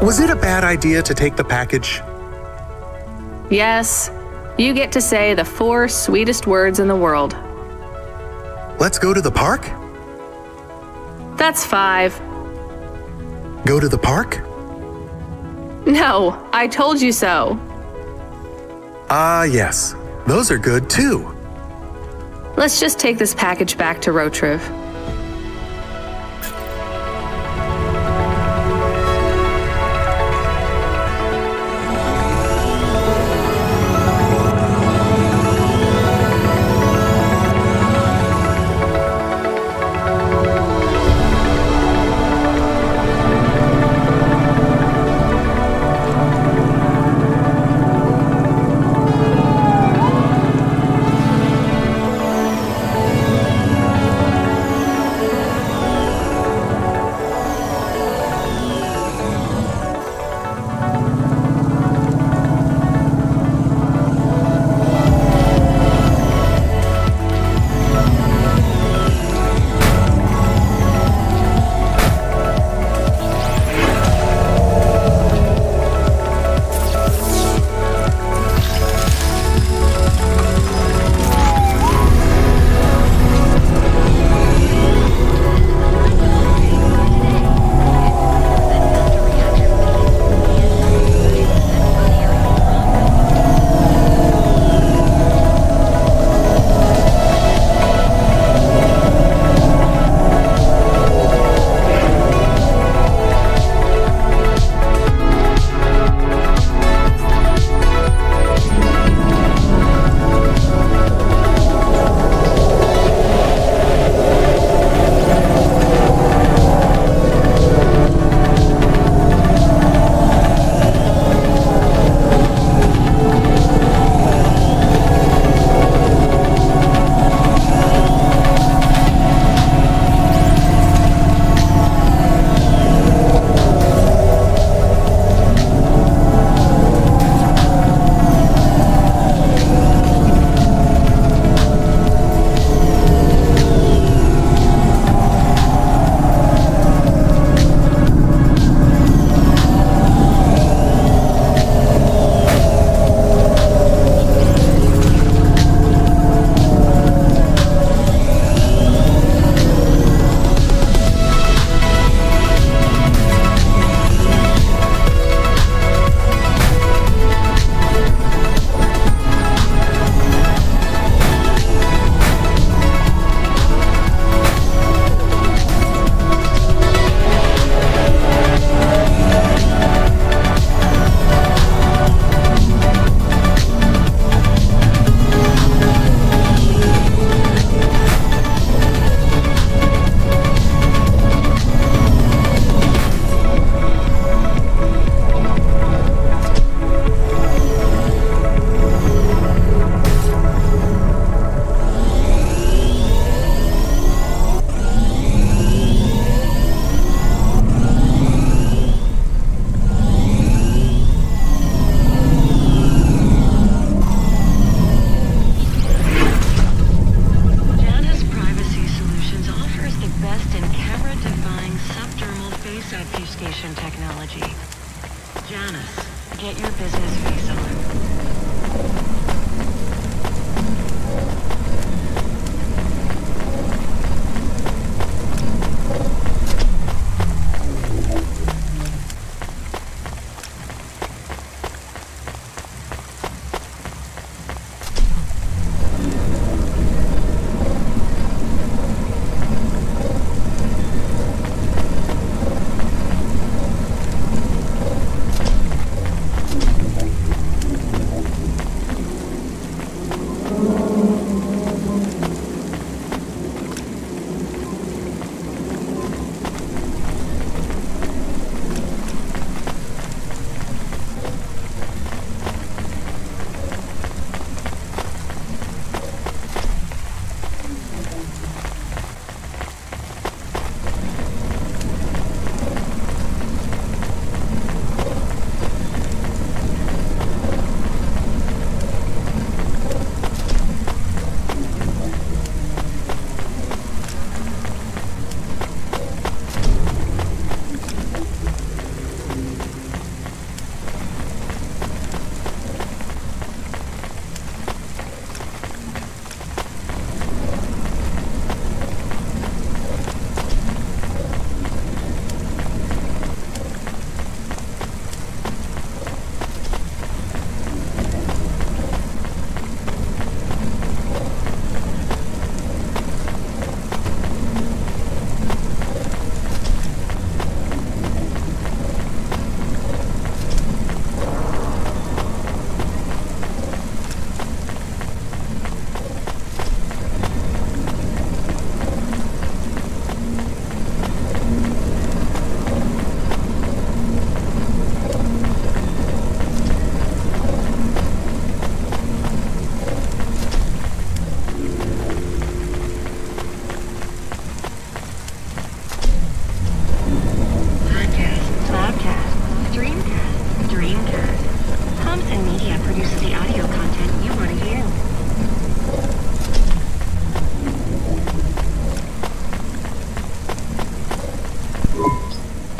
Was it a bad idea to take the package? Yes, you get to say the 4 sweetest words in the world. Let's go to the park? That's 5. Go to the park? No, I told you so. Yes. Those are good too. Let's just take this package back to Rotriv.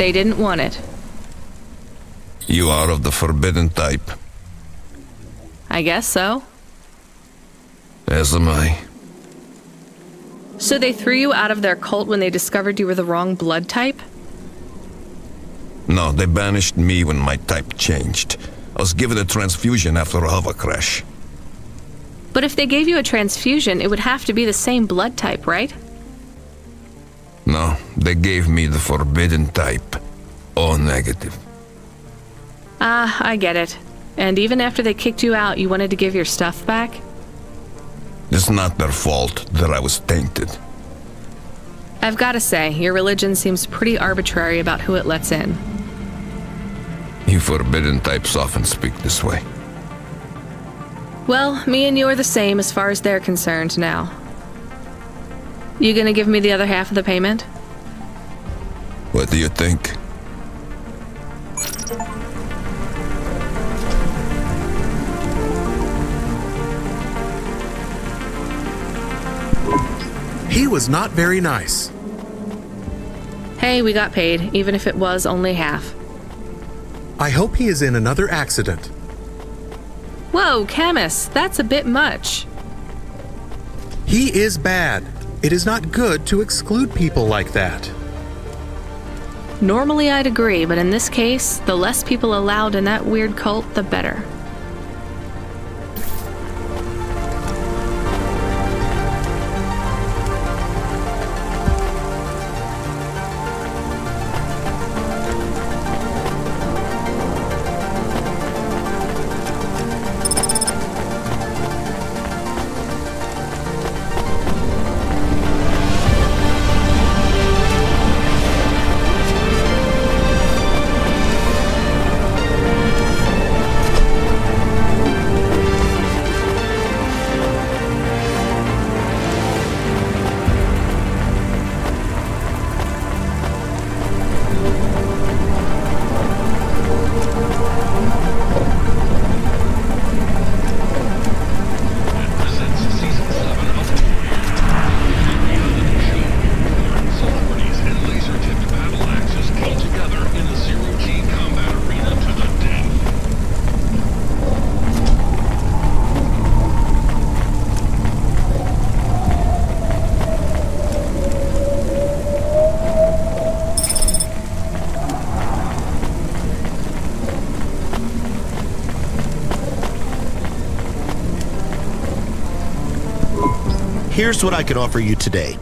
They didn't want it. You are of the forbidden type. I guess so. As am I. So they threw you out of their cult when they discovered you were the wrong blood type? No, they banished me when my type changed. I was given a transfusion after a hover crash. But if they gave you a transfusion, it would have to be the same blood type, right? No, they gave me the forbidden type. O negative. Ah, I get it. And even after they kicked you out, you wanted to give your stuff back? It's not their fault that I was tainted. I've got to say, your religion seems pretty arbitrary about who it lets in. You forbidden types often speak this way. Well, me and you are the same as far as they're concerned now. You gonna give me the other half of the payment? What do you think? He was not very nice. Hey, we got paid, even if it was only half. I hope he is in another accident. Whoa, Camus, that's a bit much. He is bad. It is not good to exclude people like that. Normally I'd agree, but in this case, the less people allowed in that weird cult, the better. Here's what I can offer you today.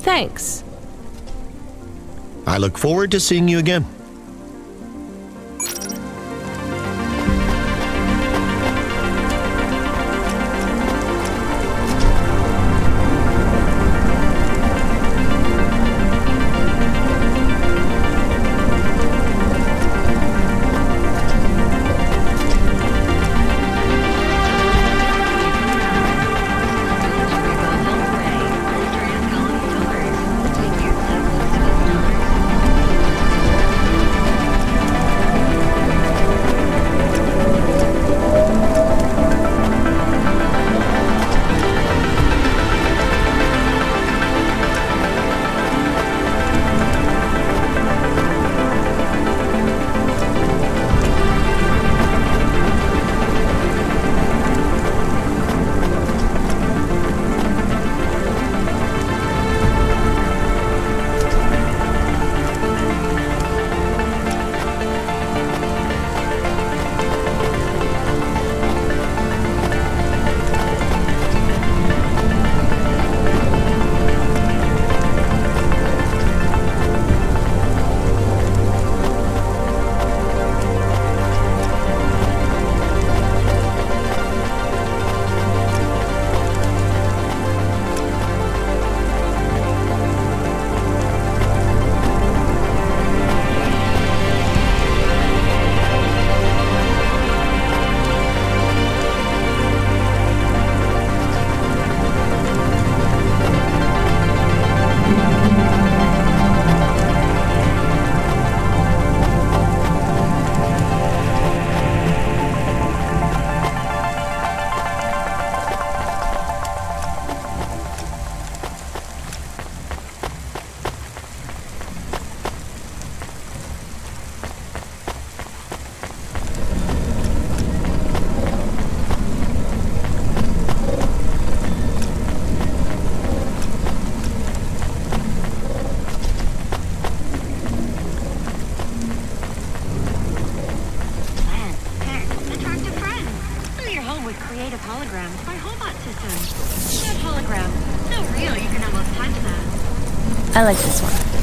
Thanks. I look forward to seeing you again. holograms by Hobot systems. That hologram, so real you can almost touch that. I like this one.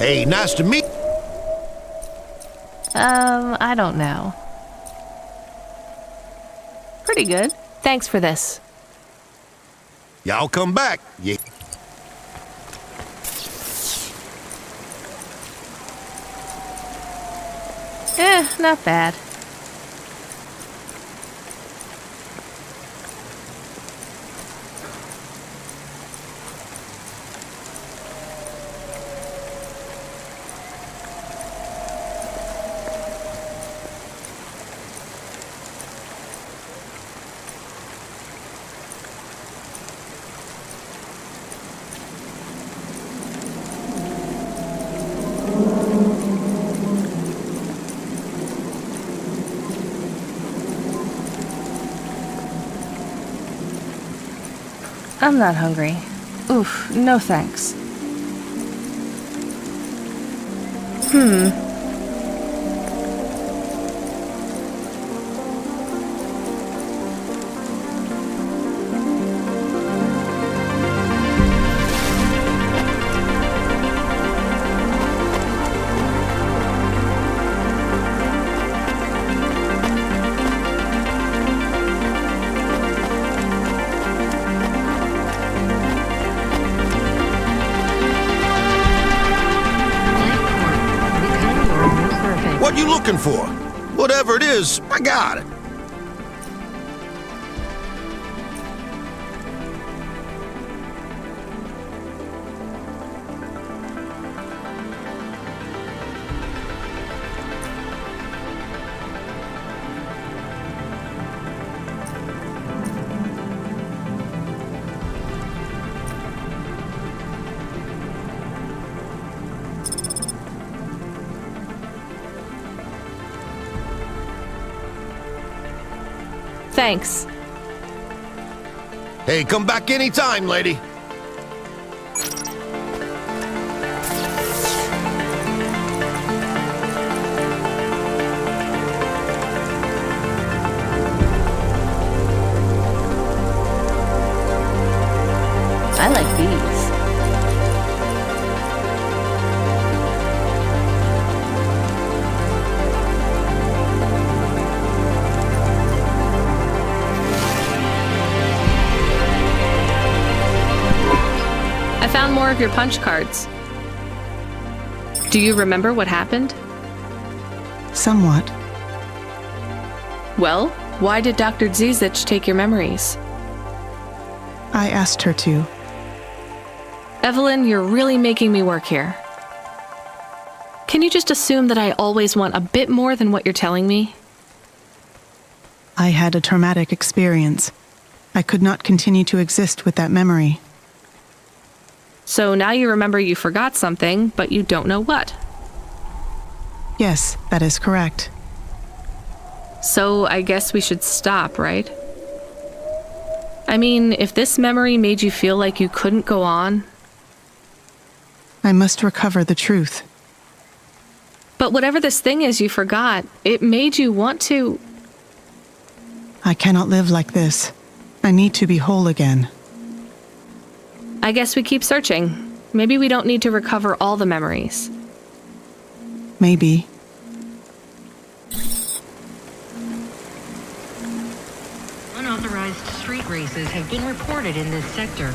Hey, nice to meet... I don't know. Pretty good. Thanks for this. Y'all come back. Yeah. Not bad. I'm not hungry. Oof, no thanks. What you looking for? Whatever it is, I got it. Thanks. Hey, come back anytime, lady. I like these. I found more of your punch cards. Do you remember what happened? Somewhat. Well, why did Dr. Zizic take your memories? I asked her to. Evelyn, you're really making me work here. Can you just assume that I always want a bit more than what you're telling me? I had a traumatic experience. I could not continue to exist with that memory. So now you remember you forgot something, but you don't know what. Yes, that is correct. So I guess we should stop, right? I mean, if this memory made you feel like you couldn't go on... I must recover the truth. But whatever this thing is you forgot, it made you want to... I cannot live like this. I need to be whole again. I guess we keep searching. Maybe we don't need to recover all the memories. Maybe. Unauthorized street races have been reported in this sector.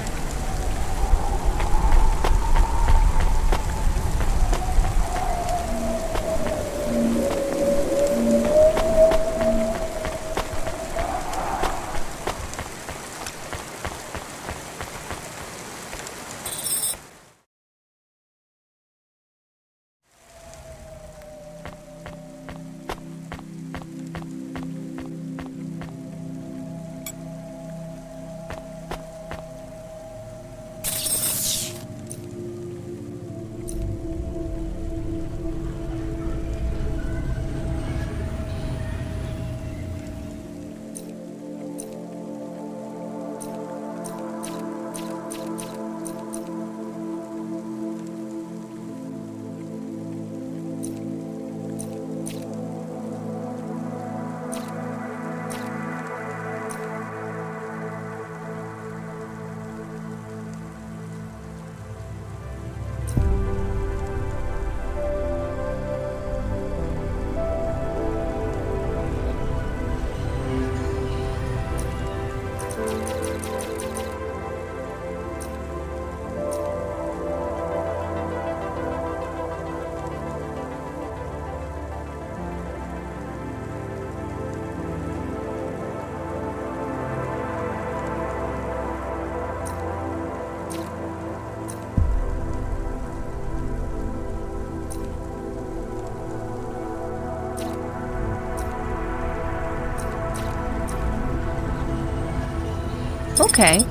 Okay.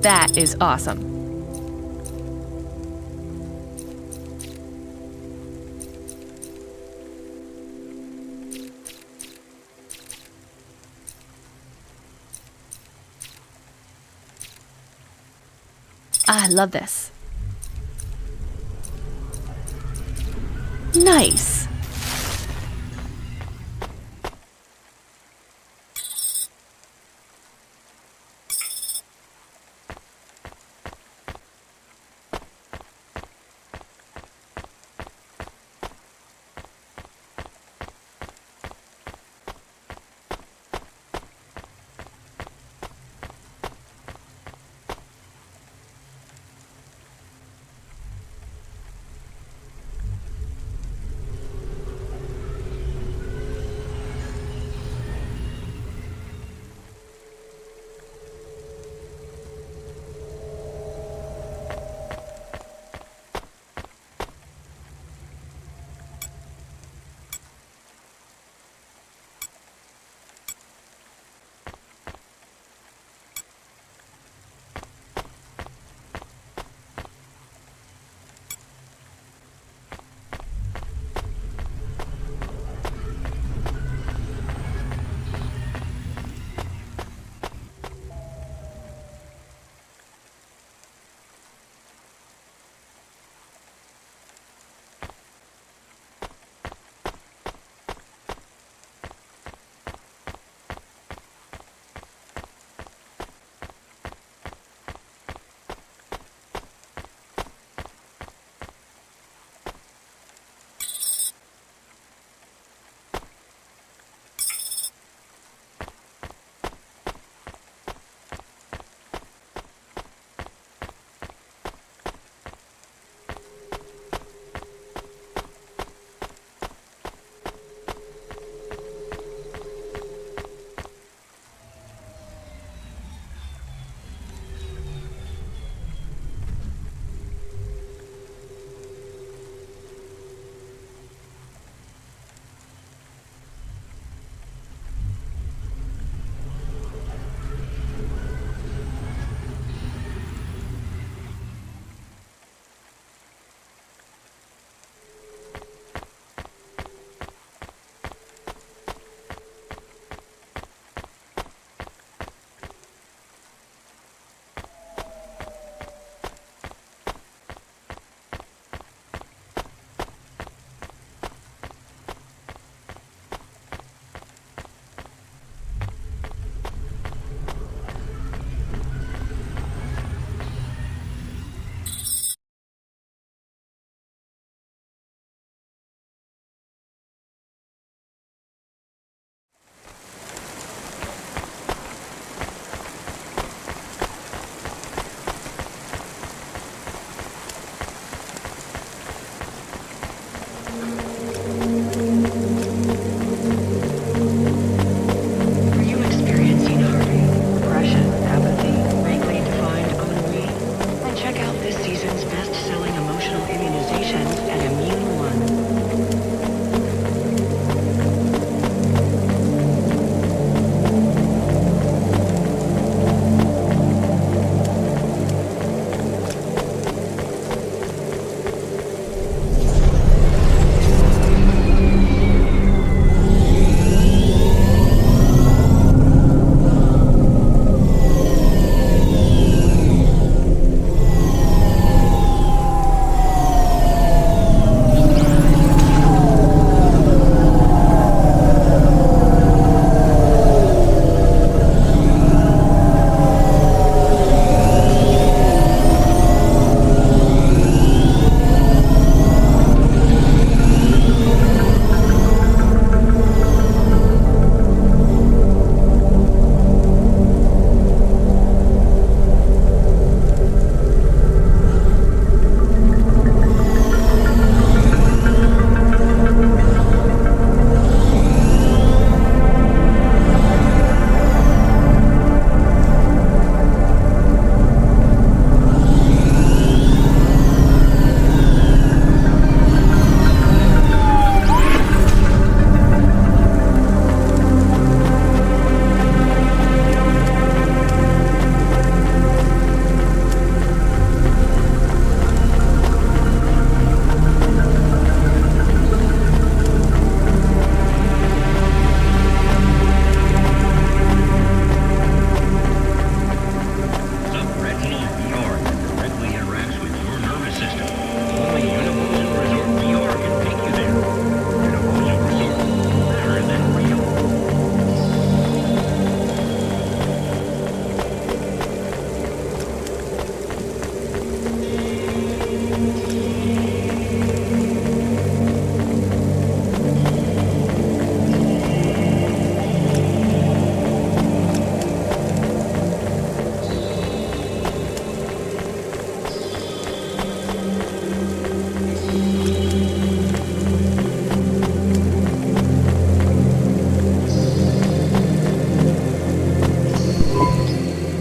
That is awesome. I love this. Nice.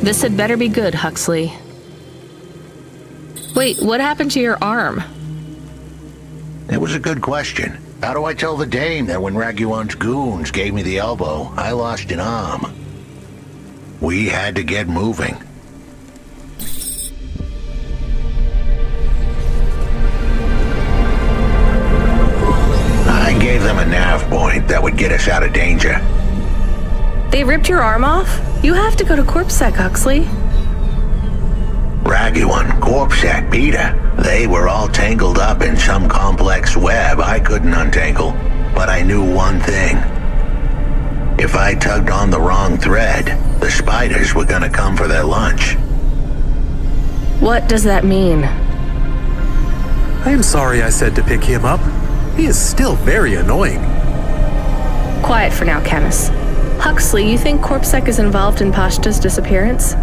This had better be good, Huxley. Wait, what happened to your arm? It was a good question. How do I tell the dame that when Raguan's goons gave me the elbow, I lost an arm? We had to get moving. I gave them a nav point that would get us out of danger. They ripped your arm off? You have to go to CorpSec, Huxley. Raguan, CorpSec, Peter, they were all tangled up in some complex web I couldn't untangle. But I knew one thing. If I tugged on the wrong thread, the spiders were gonna come for their lunch. What does that mean? I am sorry I said to pick him up. He is still very annoying. Quiet for now, Camus. Huxley, you think CorpSec is involved in Pashta's disappearance?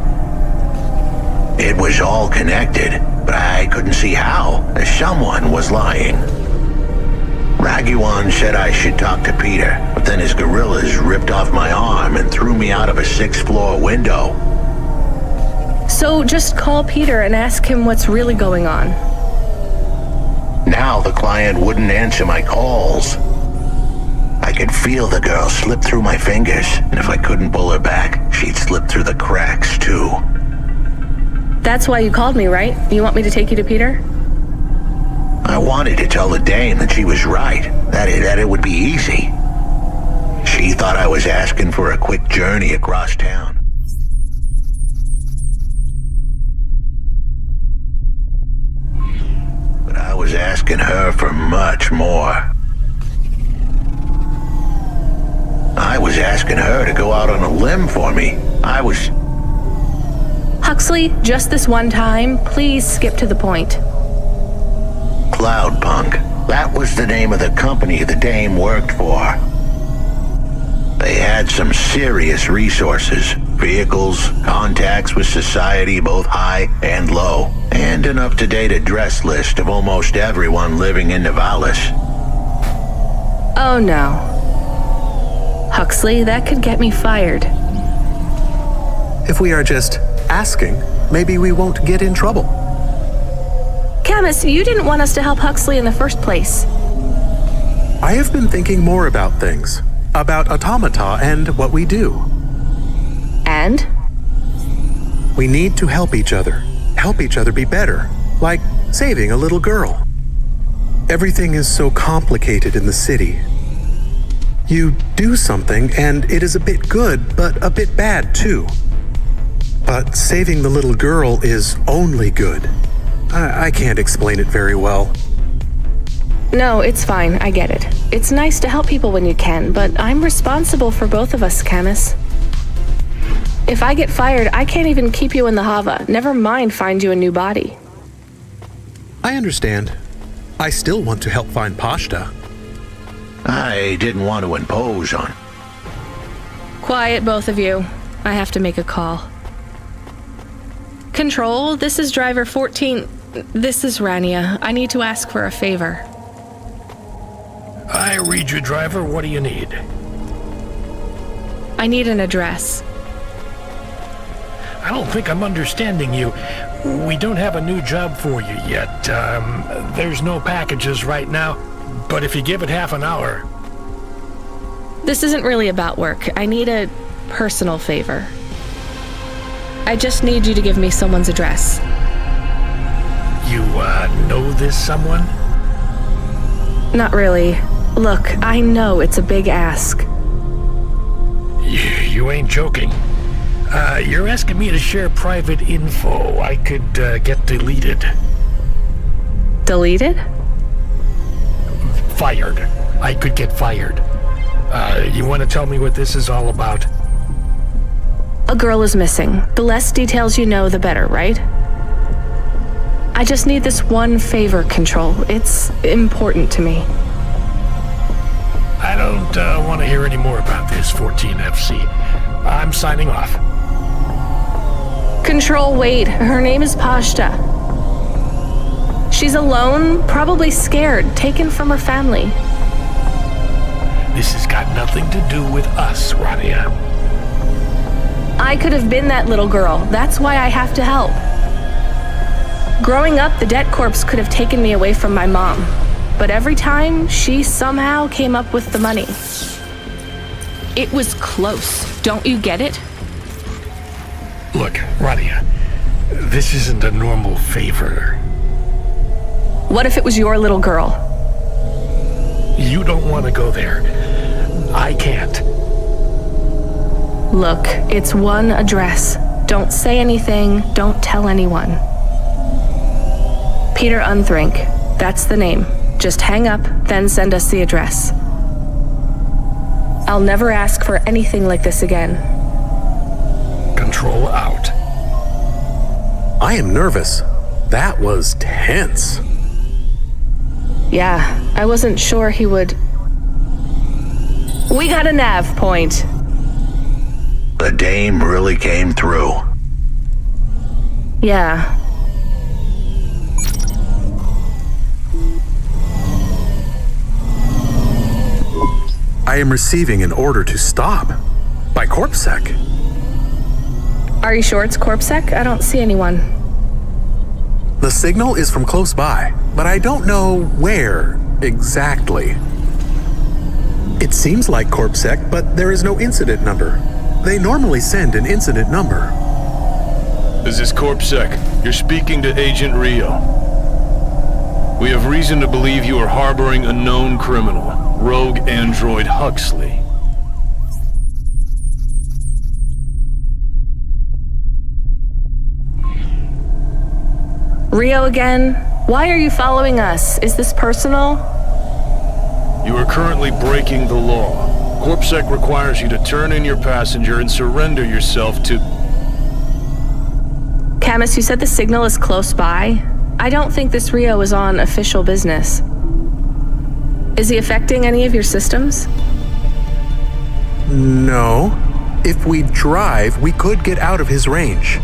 It was all connected, but I couldn't see how. Someone was lying. Raguan said I should talk to Peter, but then his gorillas ripped off my arm and threw me out of a 6th floor window. So just call Peter and ask him what's really going on. Now the client wouldn't answer my calls. I could feel the girl slip through my fingers, and if I couldn't pull her back, she'd slip through the cracks too. That's why you called me, right? You want me to take you to Peter? I wanted to tell the dame that she was right, that it would be easy. She thought I was asking for a quick journey across town. But I was asking her for much more. I was asking her to go out on a limb for me. Huxley, just this one time, please skip to the point. Cloudpunk. That was the name of the company the dame worked for. They had some serious resources. Vehicles, contacts with society, both high and low, and an up-to-date address list of almost everyone living in Nivalis. Oh no. Huxley, that could get me fired. If we are just asking, maybe we won't get in trouble. Camus, you didn't want us to help Huxley in the first place. I have been thinking more about things. About automata and what we do. And? We need to help each other. Help each other be better. Like saving a little girl. Everything is so complicated in the city. You do something and it is a bit good, but a bit bad too. But saving the little girl is only good. I can't explain it very well. No, it's fine. I get it. It's nice to help people when you can, but I'm responsible for both of us, Camus. If I get fired, I can't even keep you in the Hava. Never mind find you a new body. I understand. I still want to help find Pashta. I didn't want to impose on. Quiet, both of you. I have to make a call. Control, this is driver 14. This is Rania. I need to ask for a favor. I read you, driver. What do you need? I need an address. I don't think I'm understanding you. We don't have a new job for you yet. There's no packages right now, but if you give it half an hour... This isn't really about work. I need a personal favor. I just need you to give me someone's address. You, know this someone? Not really. Look, I know it's a big ask. You ain't joking. You're asking me to share private info I could, get deleted. Deleted? Fired. I could get fired. You want to tell me what this is all about? A girl is missing. The less details you know, the better, right? I just need this one favor, Control. It's important to me. I don't want to hear any more about this, 14FC. I'm signing off. Control, wait. Her name is Pashta. She's alone, probably scared, taken from her family. This has got nothing to do with us, Rania. I could have been that little girl. That's why I have to help. Growing up, the debt corps could have taken me away from my mom. But every time, she somehow came up with the money. It was close. Don't you get it? Look, Radia, this isn't a normal favor. What if it was your little girl? You don't want to go there. I can't. Look, it's one address. Don't say anything. Don't tell anyone. Peter Unthrink. That's the name. Just hang up, then send us the address. I'll never ask for anything like this again. Control out. I am nervous. That was tense. Yeah, I wasn't sure he would... We got a nav point. The dame really came through. Yeah. I am receiving an order to stop. By CorpSec. Are you sure it's CorpSec? I don't see anyone. The signal is from close by, but I don't know where exactly. It seems like CorpSec, but there is no incident number. They normally send an incident number. This is CorpSec. You're speaking to Agent Rio. We have reason to believe you are harboring a known criminal, rogue android Huxley. Rio again? Why are you following us? Is this personal? You are currently breaking the law. CorpSec requires you to turn in your passenger and surrender yourself to... Camus, you said the signal is close by? I don't think this Rio is on official business. Is he affecting any of your systems? No. If we drive, we could get out of his range.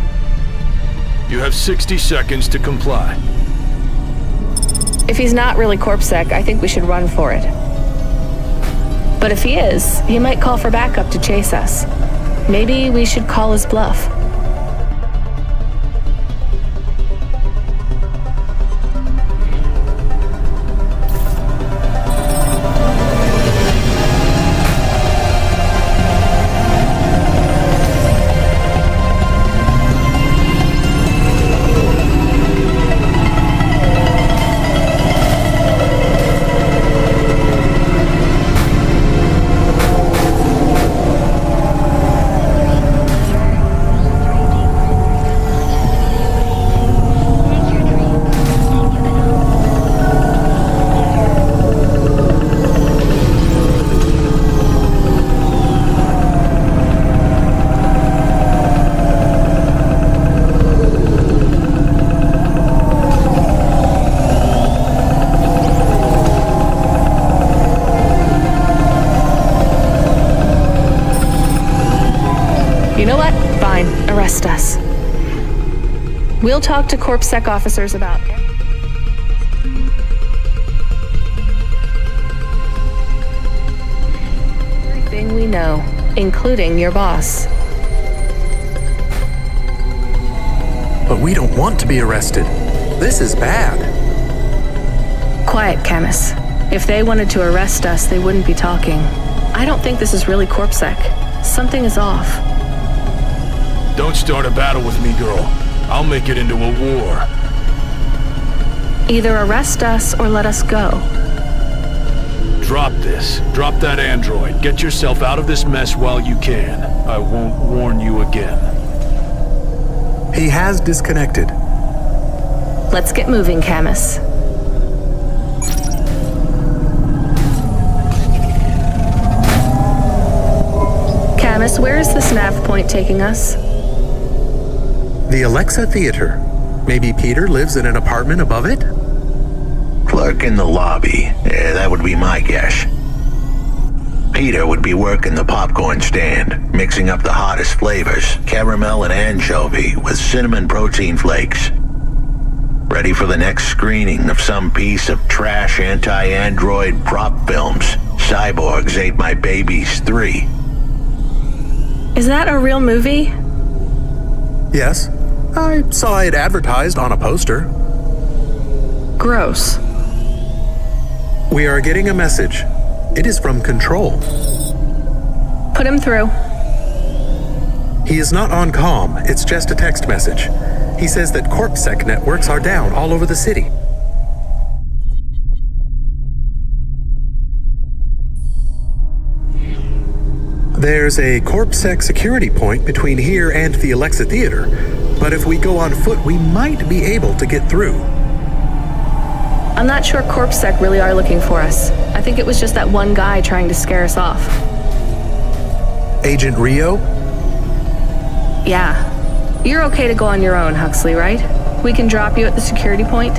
You have 60 seconds to comply. If he's not really CorpSec, I think we should run for it. But if he is, he might call for backup to chase us. Maybe we should call his bluff. Arrest us. We'll talk to CorpSec officers about everything we know, including your boss. But we don't want to be arrested. This is bad. Quiet, Camus. If they wanted to arrest us, they wouldn't be talking. I don't think this is really CorpSec. Something is off. Don't start a battle with me, girl. I'll make it into a war. Either arrest us or let us go. Drop this. Drop that android. Get yourself out of this mess while you can. I won't warn you again. He has disconnected. Let's get moving, Camus. Camus, where is this nav point taking us? The Alexa Theater. Maybe Peter lives in an apartment above it? Clerk in the lobby. Yeah, that would be my guess. Peter would be working the popcorn stand, mixing up the hottest flavors, caramel and anchovy with cinnamon protein flakes. Ready for the next screening of some piece of trash anti-android prop films. Cyborgs Ate My Babies 3. Is that a real movie? Yes, I saw it advertised on a poster. Gross. We are getting a message. It is from Control. Put him through. He is not on comm, it's just a text message. He says that CorpSec networks are down all over the city. There's a CorpSec security point between here and the Alexa Theater, but if we go on foot, we might be able to get through. I'm not sure CorpSec really are looking for us. I think it was just that one guy trying to scare us off. Agent Rio? Yeah. You're okay to go on your own, Huxley, right? We can drop you at the security point?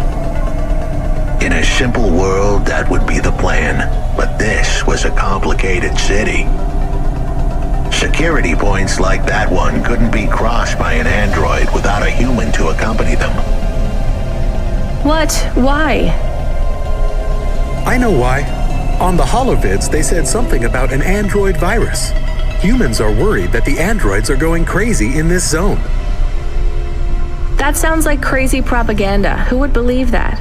In a simple world, that would be the plan. But this was a complicated city. Security points like that one couldn't be crossed by an android without a human to accompany them. What? Why? I know why. On the holovids, they said something about an android virus. Humans are worried that the androids are going crazy in this zone. That sounds like crazy propaganda. Who would believe that?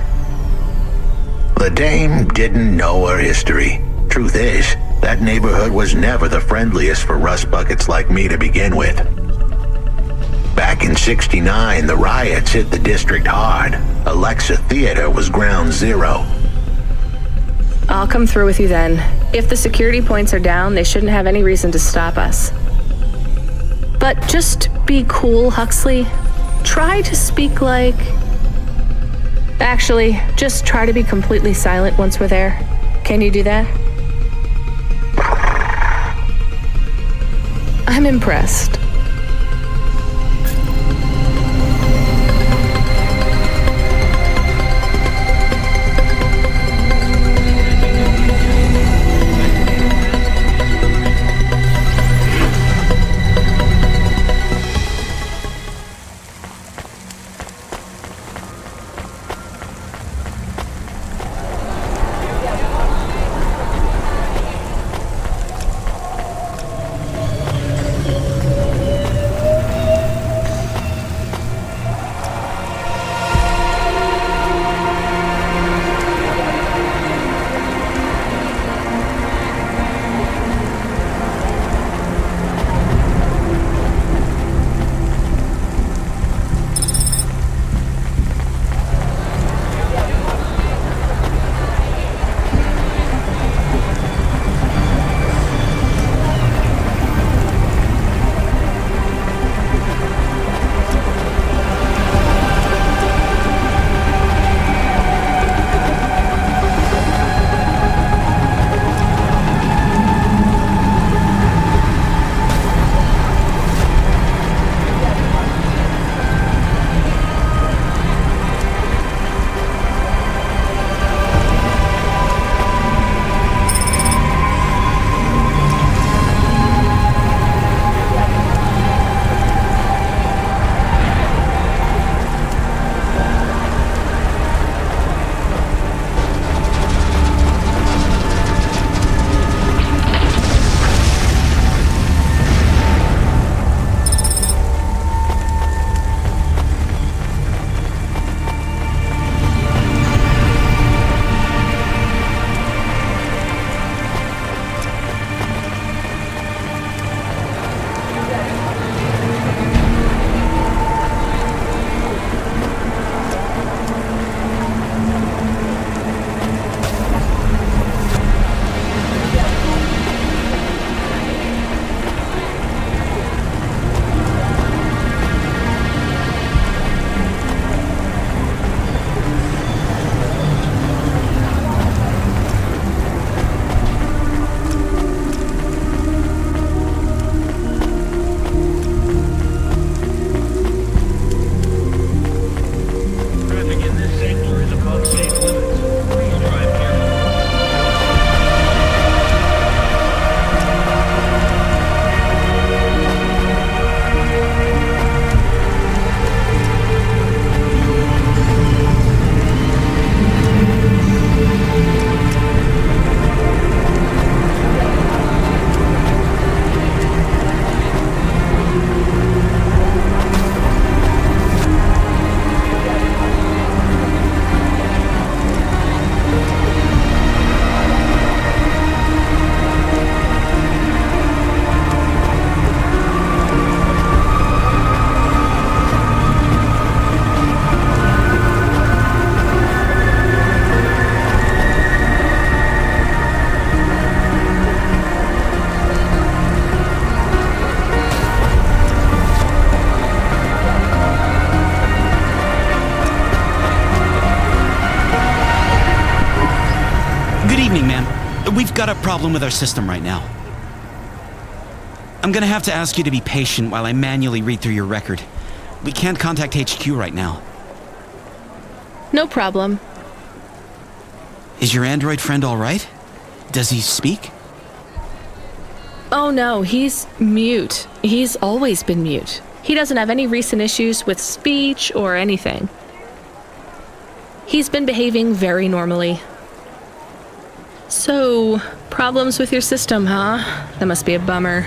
The dame didn't know her history. Truth is, that neighborhood was never the friendliest for rust buckets like me to begin with. Back in '69, the riots hit the district hard. Alexa Theater was ground zero. I'll come through with you then. If the security points are down, they shouldn't have any reason to stop us. But just be cool, Huxley. Try to speak like... Actually, just try to be completely silent once we're there. Can you do that? I'm impressed. evening, ma'am. We've got a problem with our system right now. I'm gonna have to ask you to be patient while I manually read through your record. We can't contact HQ right now. No problem. Is your android friend all right? Does he speak? Oh no, he's mute. He's always been mute. He doesn't have any recent issues with speech or anything. He's been behaving very normally. So, problems with your system, huh? That must be a bummer.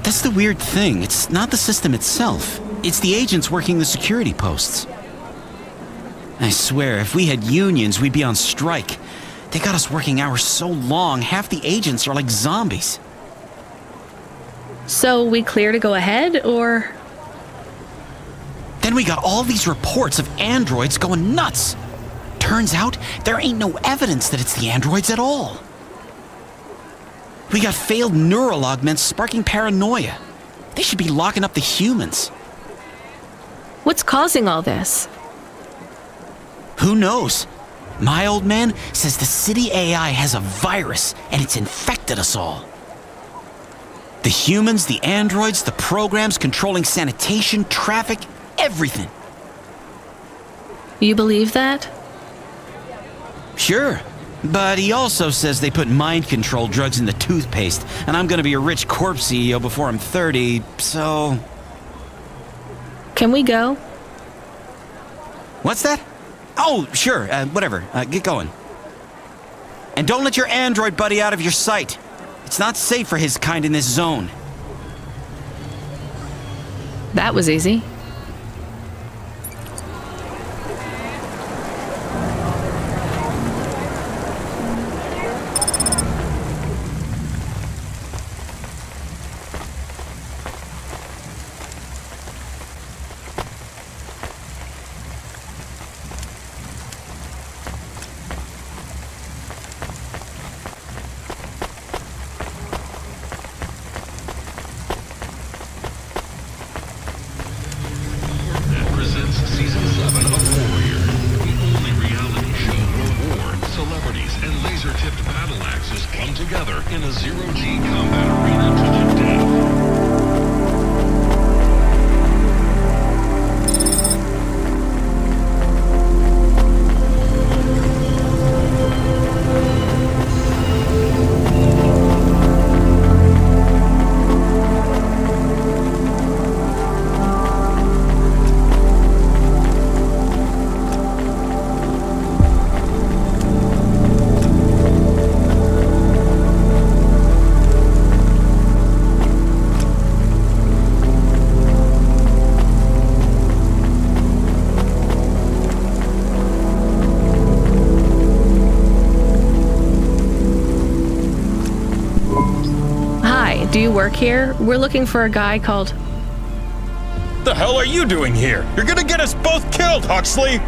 That's the weird thing. It's not the system itself. It's the agents working the security posts. I swear, if we had unions, we'd be on strike. They got us working hours so long, half the agents are like zombies. So, we clear to go ahead, or...? Then we got all these reports of androids going nuts. Turns out, there ain't no evidence that it's the androids at all. We got failed neural augments sparking paranoia. They should be locking up the humans. What's causing all this? Who knows? My old man says the city AI has a virus and it's infected us all. The humans, the androids, the programs controlling sanitation, traffic, everything. You believe that? Sure, but he also says they put mind control drugs in the toothpaste, and I'm gonna be a rich corp CEO before I'm 30, so... Can we go? What's that? Oh, sure, whatever, get going. And don't let your android buddy out of your sight. It's not safe for his kind in this zone. That was easy. Do you work here? We're looking for a guy called... The hell are you doing here? You're gonna get us both killed, Huxley!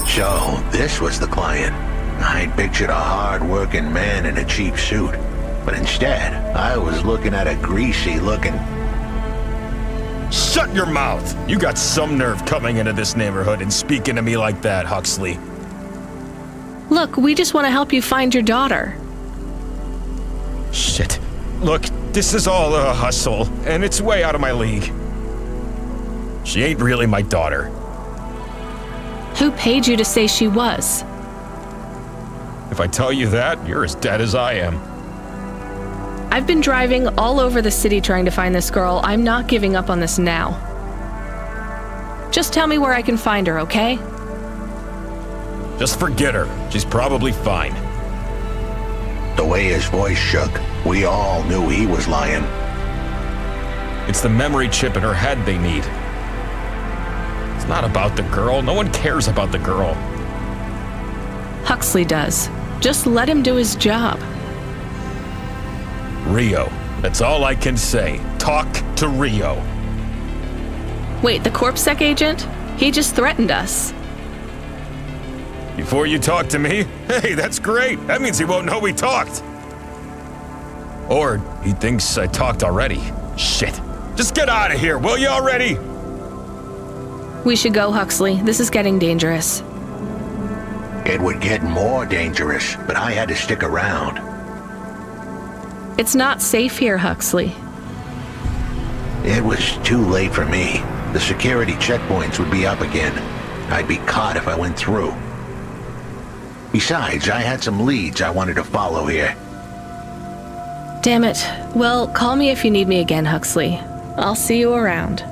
So, this was the client. I pictured a hard-working man in a cheap suit. But instead, I was looking at a greasy-looking... Shut your mouth! You got some nerve coming into this neighborhood and speaking to me like that, Huxley. Look, we just want to help you find your daughter. Shit. Look, this is all a hustle, and it's way out of my league. She ain't really my daughter. Who paid you to say she was? If I tell you that, you're as dead as I am. I've been driving all over the city trying to find this girl. I'm not giving up on this now. Just tell me where I can find her, okay? Just forget her. She's probably fine. The way his voice shook, we all knew he was lying. It's the memory chip in her head they need. It's not about the girl. No one cares about the girl. Huxley does. Just let him do his job. Rio. That's all I can say. Talk to Rio. Wait, the CorpSec agent? He just threatened us. Before you talk to me? Hey, that's great. That means he won't know we talked. Or he thinks I talked already. Shit. Just get out of here, will you already? We should go, Huxley. This is getting dangerous. It would get more dangerous, but I had to stick around. It's not safe here, Huxley. It was too late for me. The security checkpoints would be up again. I'd be caught if I went through. Besides, I had some leads I wanted to follow here. Damn it. Well, call me if you need me again, Huxley. I'll see you around.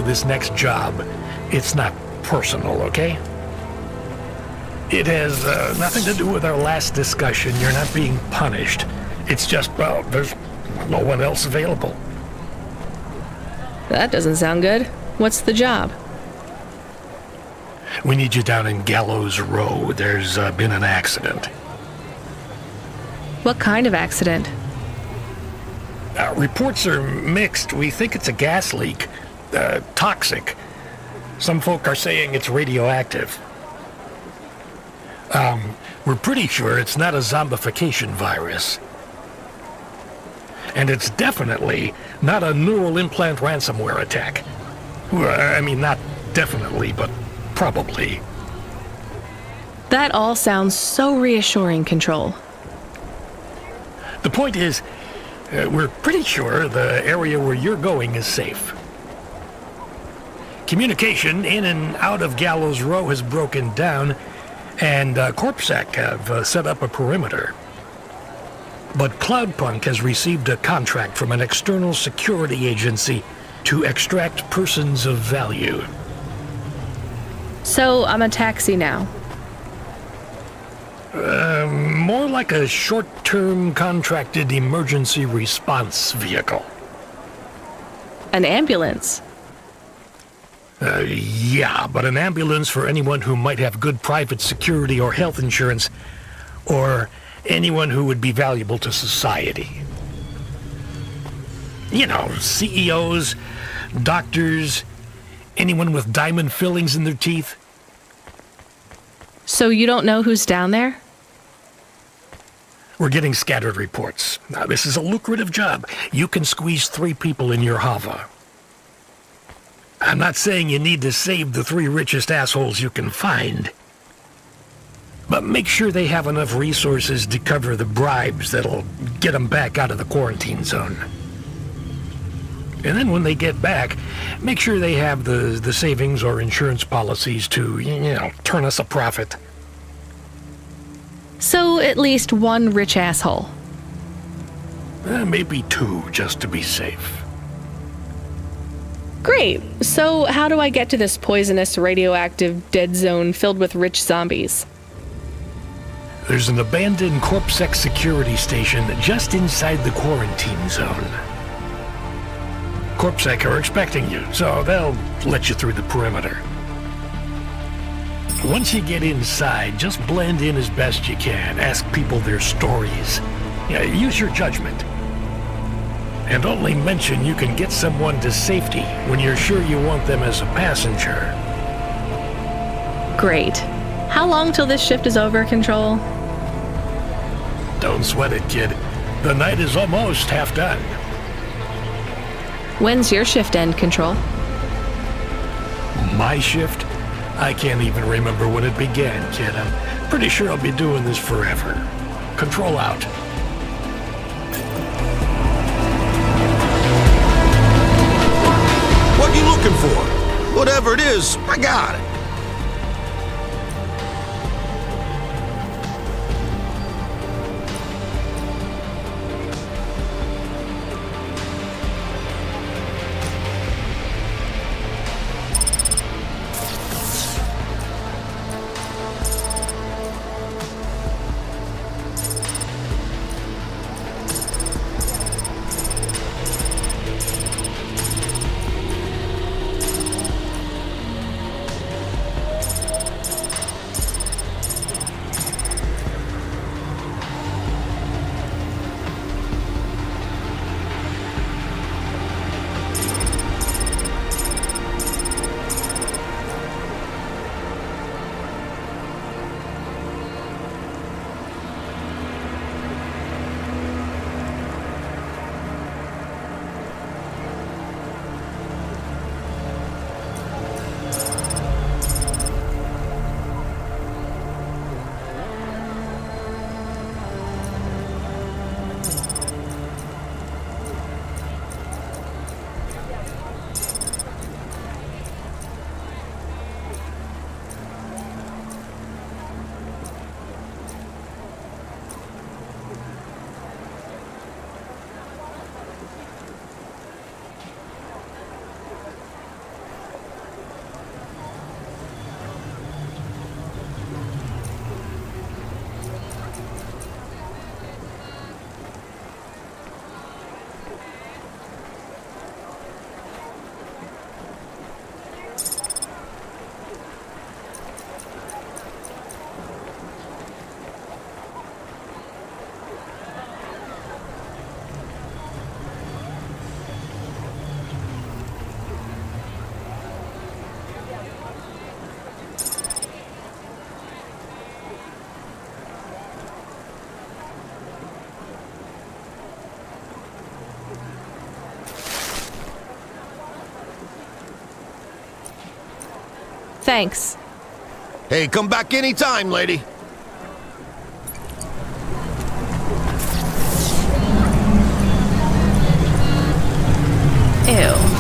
This next job, it's not personal, okay? It has nothing to do with our last discussion. You're not being punished. It's just, well, there's no one else available. That doesn't sound good. What's the job? We need you down in Gallows Row. There's been an accident. What kind of accident? Reports are mixed. We think it's a gas leak. Toxic. Some folk are saying it's radioactive. We're pretty sure it's not a zombification virus. And it's definitely not a neural implant ransomware attack. I mean, not definitely, but probably. That all sounds so reassuring, Control. The point is, we're pretty sure the area where you're going is safe. Communication in and out of Gallows Row has broken down, and CorpSec have set up a perimeter. But Cloudpunk has received a contract from an external security agency to extract persons of value. So I'm a taxi now. More like a short-term contracted emergency response vehicle. An ambulance? Yeah, but an ambulance for anyone who might have good private security or health insurance, or anyone who would be valuable to society. You know, CEOs, doctors, anyone with diamond fillings in their teeth. So you don't know who's down there? We're getting scattered reports. Now, this is a lucrative job. You can squeeze 3 people in your Hava. I'm not saying you need to save the 3 richest assholes you can find. But make sure they have enough resources to cover the bribes that'll get them back out of the quarantine zone. And then when they get back, make sure they have the savings or insurance policies to, you know, turn us a profit. So at least 1 rich asshole. Maybe 2, just to be safe. Great. So how do I get to this poisonous, radioactive dead zone filled with rich zombies? There's an abandoned CorpSec security station just inside the quarantine zone. CorpSec are expecting you, so they'll let you through the perimeter. Once you get inside, just blend in as best you can. Ask people their stories. Yeah, use your judgment. And only mention you can get someone to safety when you're sure you want them as a passenger. Great. How long till this shift is over, Control? Don't sweat it, kid. The night is almost half done. When's your shift end, Control? My shift? I can't even remember when it began, kid. I'm pretty sure I'll be doing this forever. Control out. What you looking for? Whatever it is, I got it. Thanks. Hey, come back anytime, lady. Ew.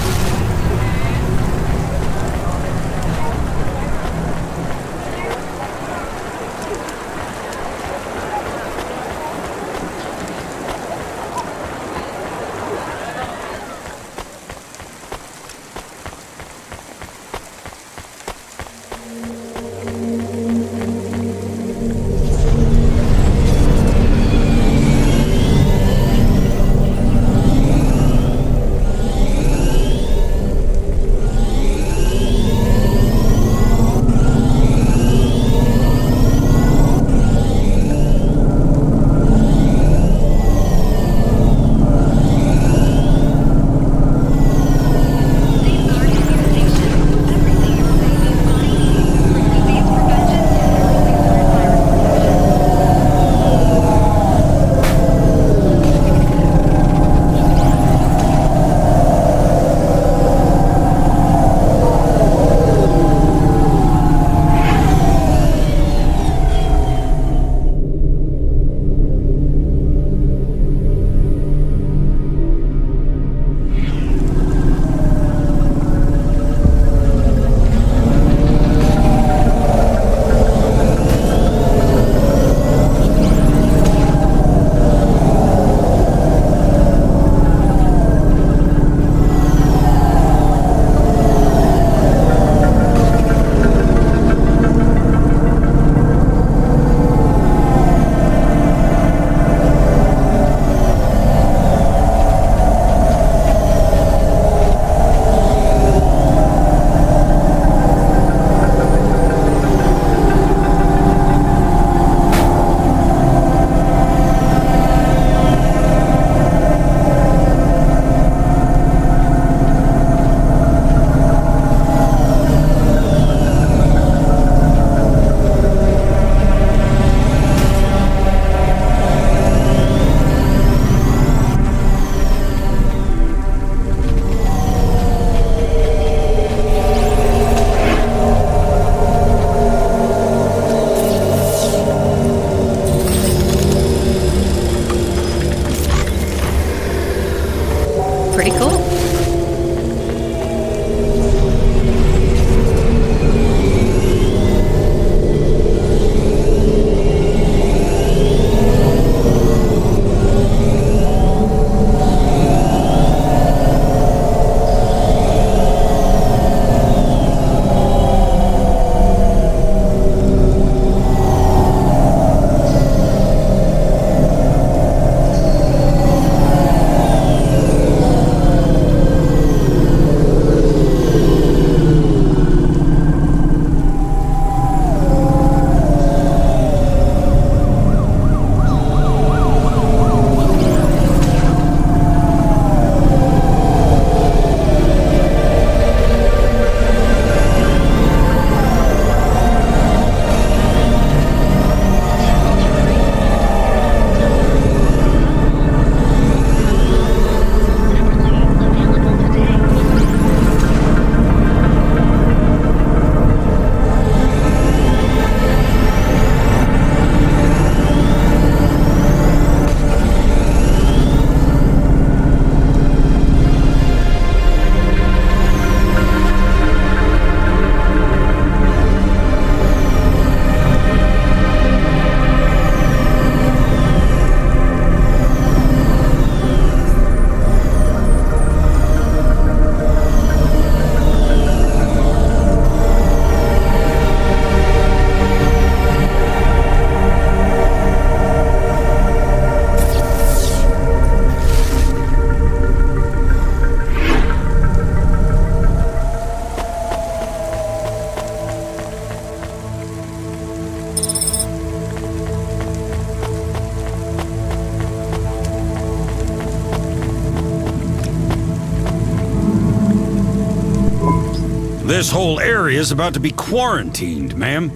This whole area's about to be quarantined, ma'am.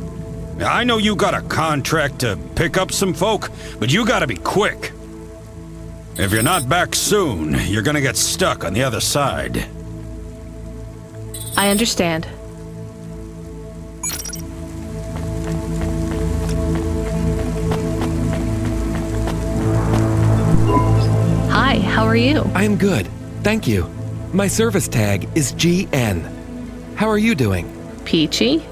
I know you got a contract to pick up some folk, but you gotta be quick. If you're not back soon, you're gonna get stuck on the other side. I understand. Hi, how are you? I am good, thank you. My service tag is GN. How are you doing? Peachy?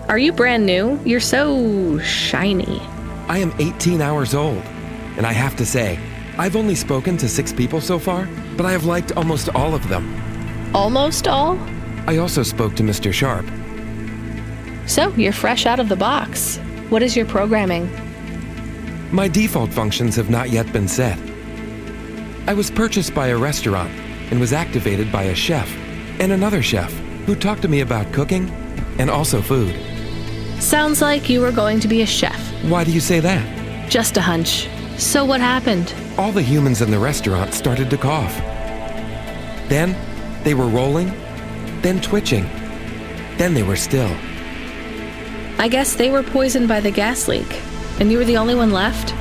Are you brand new? You're so shiny. I am 18 hours old, and I have to say, I've only spoken to 6 people so far, but I have liked almost all of them. Almost all? I also spoke to Mr. Sharp. So, you're fresh out of the box. What is your programming? My default functions have not yet been set. I was purchased by a restaurant and was activated by a chef and another chef who talked to me about cooking and also food. Sounds like you were going to be a chef. Why do you say that? Just a hunch. So what happened? All the humans in the restaurant started to cough. Then they were rolling, then twitching, then they were still. I guess they were poisoned by the gas leak, and you were the only one left?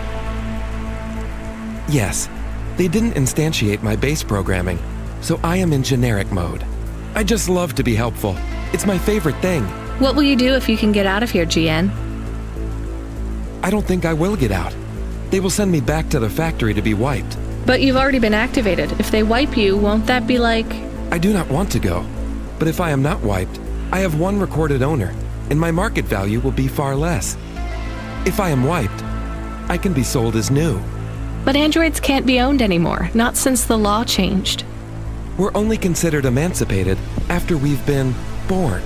Yes, they didn't instantiate my base programming, so I am in generic mode. I just love to be helpful. It's my favorite thing. What will you do if you can get out of here, GN? I don't think I will get out. They will send me back to the factory to be wiped. But you've already been activated. If they wipe you, won't that be like... I do not want to go, but if I am not wiped, I have one recorded owner, and my market value will be far less. If I am wiped, I can be sold as new. But androids can't be owned anymore, not since the law changed. We're only considered emancipated after we've been born,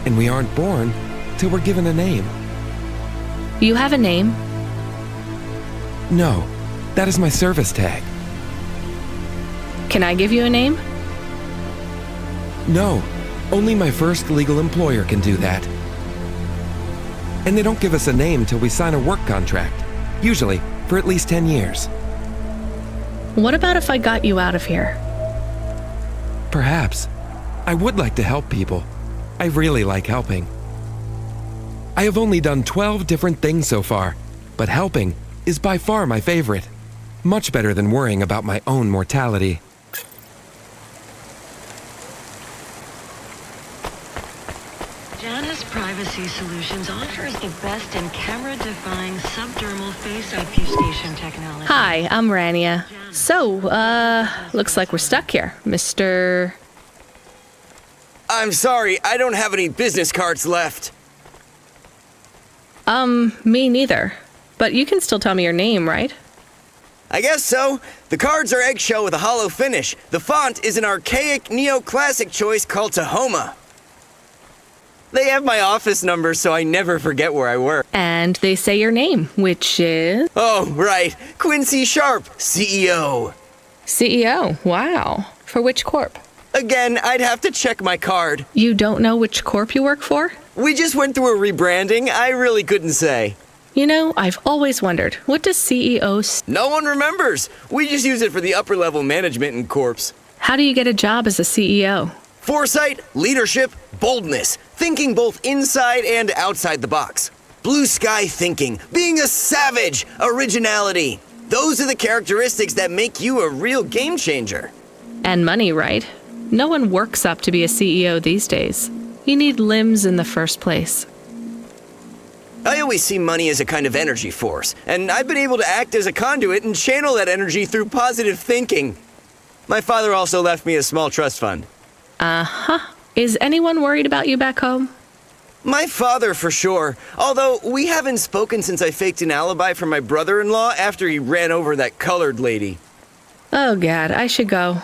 and we aren't born till we're given a name. You have a name? No, that is my service tag. Can I give you a name? No, only my first legal employer can do that. And they don't give us a name till we sign a work contract, usually for at least 10 years. What about if I got you out of here? Perhaps. I would like to help people. I really like helping. I have only done 12 different things so far, but helping is by far my favorite. Much better than worrying about my own mortality. Janus Privacy Solutions offers the best in camera-defying subdermal face obfuscation technology. Hi, I'm Rania. So, looks like we're stuck here, Mr... I'm sorry, I don't have any business cards left. Me neither. But you can still tell me your name, right? I guess so. The cards are eggshell with a hollow finish. The font is an archaic neoclassic choice called Tahoma. They have my office number, so I never forget where I work. And they say your name, which is... Oh, right. Quincy Sharp, CEO. CEO? Wow. For which corp? Again, I'd have to check my card. You don't know which corp you work for? We just went through a rebranding. I really couldn't say. You know, I've always wondered, what does CEO No one remembers. We just use it for the upper-level management in corps. How do you get a job as a CEO? Foresight, leadership, boldness. Thinking both inside and outside the box. Blue sky thinking. Being a savage. Originality. Those are the characteristics that make you a real game changer. And money, right? No one works up to be a CEO these days. You need limbs in the first place. I always see money as a kind of energy force, and I've been able to act as a conduit and channel that energy through positive thinking. My father also left me a small trust fund. Uh-huh. Is anyone worried about you back home? My father, for sure. Although, we haven't spoken since I faked an alibi for my brother-in-law after he ran over that colored lady. Oh, God, I should go.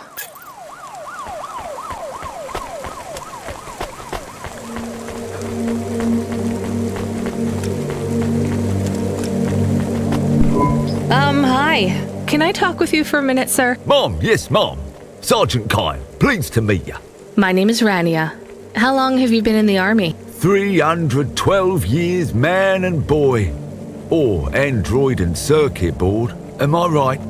Hi. Can I talk with you for a minute, sir? Mom, yes, Mom. Sergeant Kyle, pleased to meet you. My name is Rania. How long have you been in the army? 312 years, man and boy. Or android and circuit board. Am I right?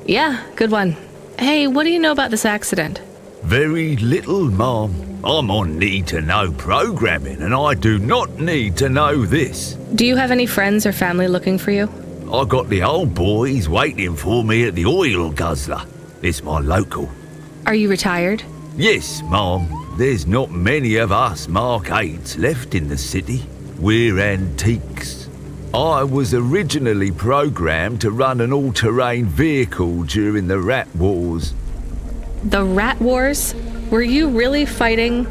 Yeah, good one. Hey, what do you know about this accident? Very little, Mom. I'm on need-to-know programming, and I do not need to know this. Do you have any friends or family looking for you? I got the old boys waiting for me at the oil guzzler. It's my local. Are you retired? Yes, Mom. There's not many of us Mark 8s left in the city. We're antiques. I was originally programmed to run an all-terrain vehicle during the Rat Wars. The Rat Wars? Were you really fighting?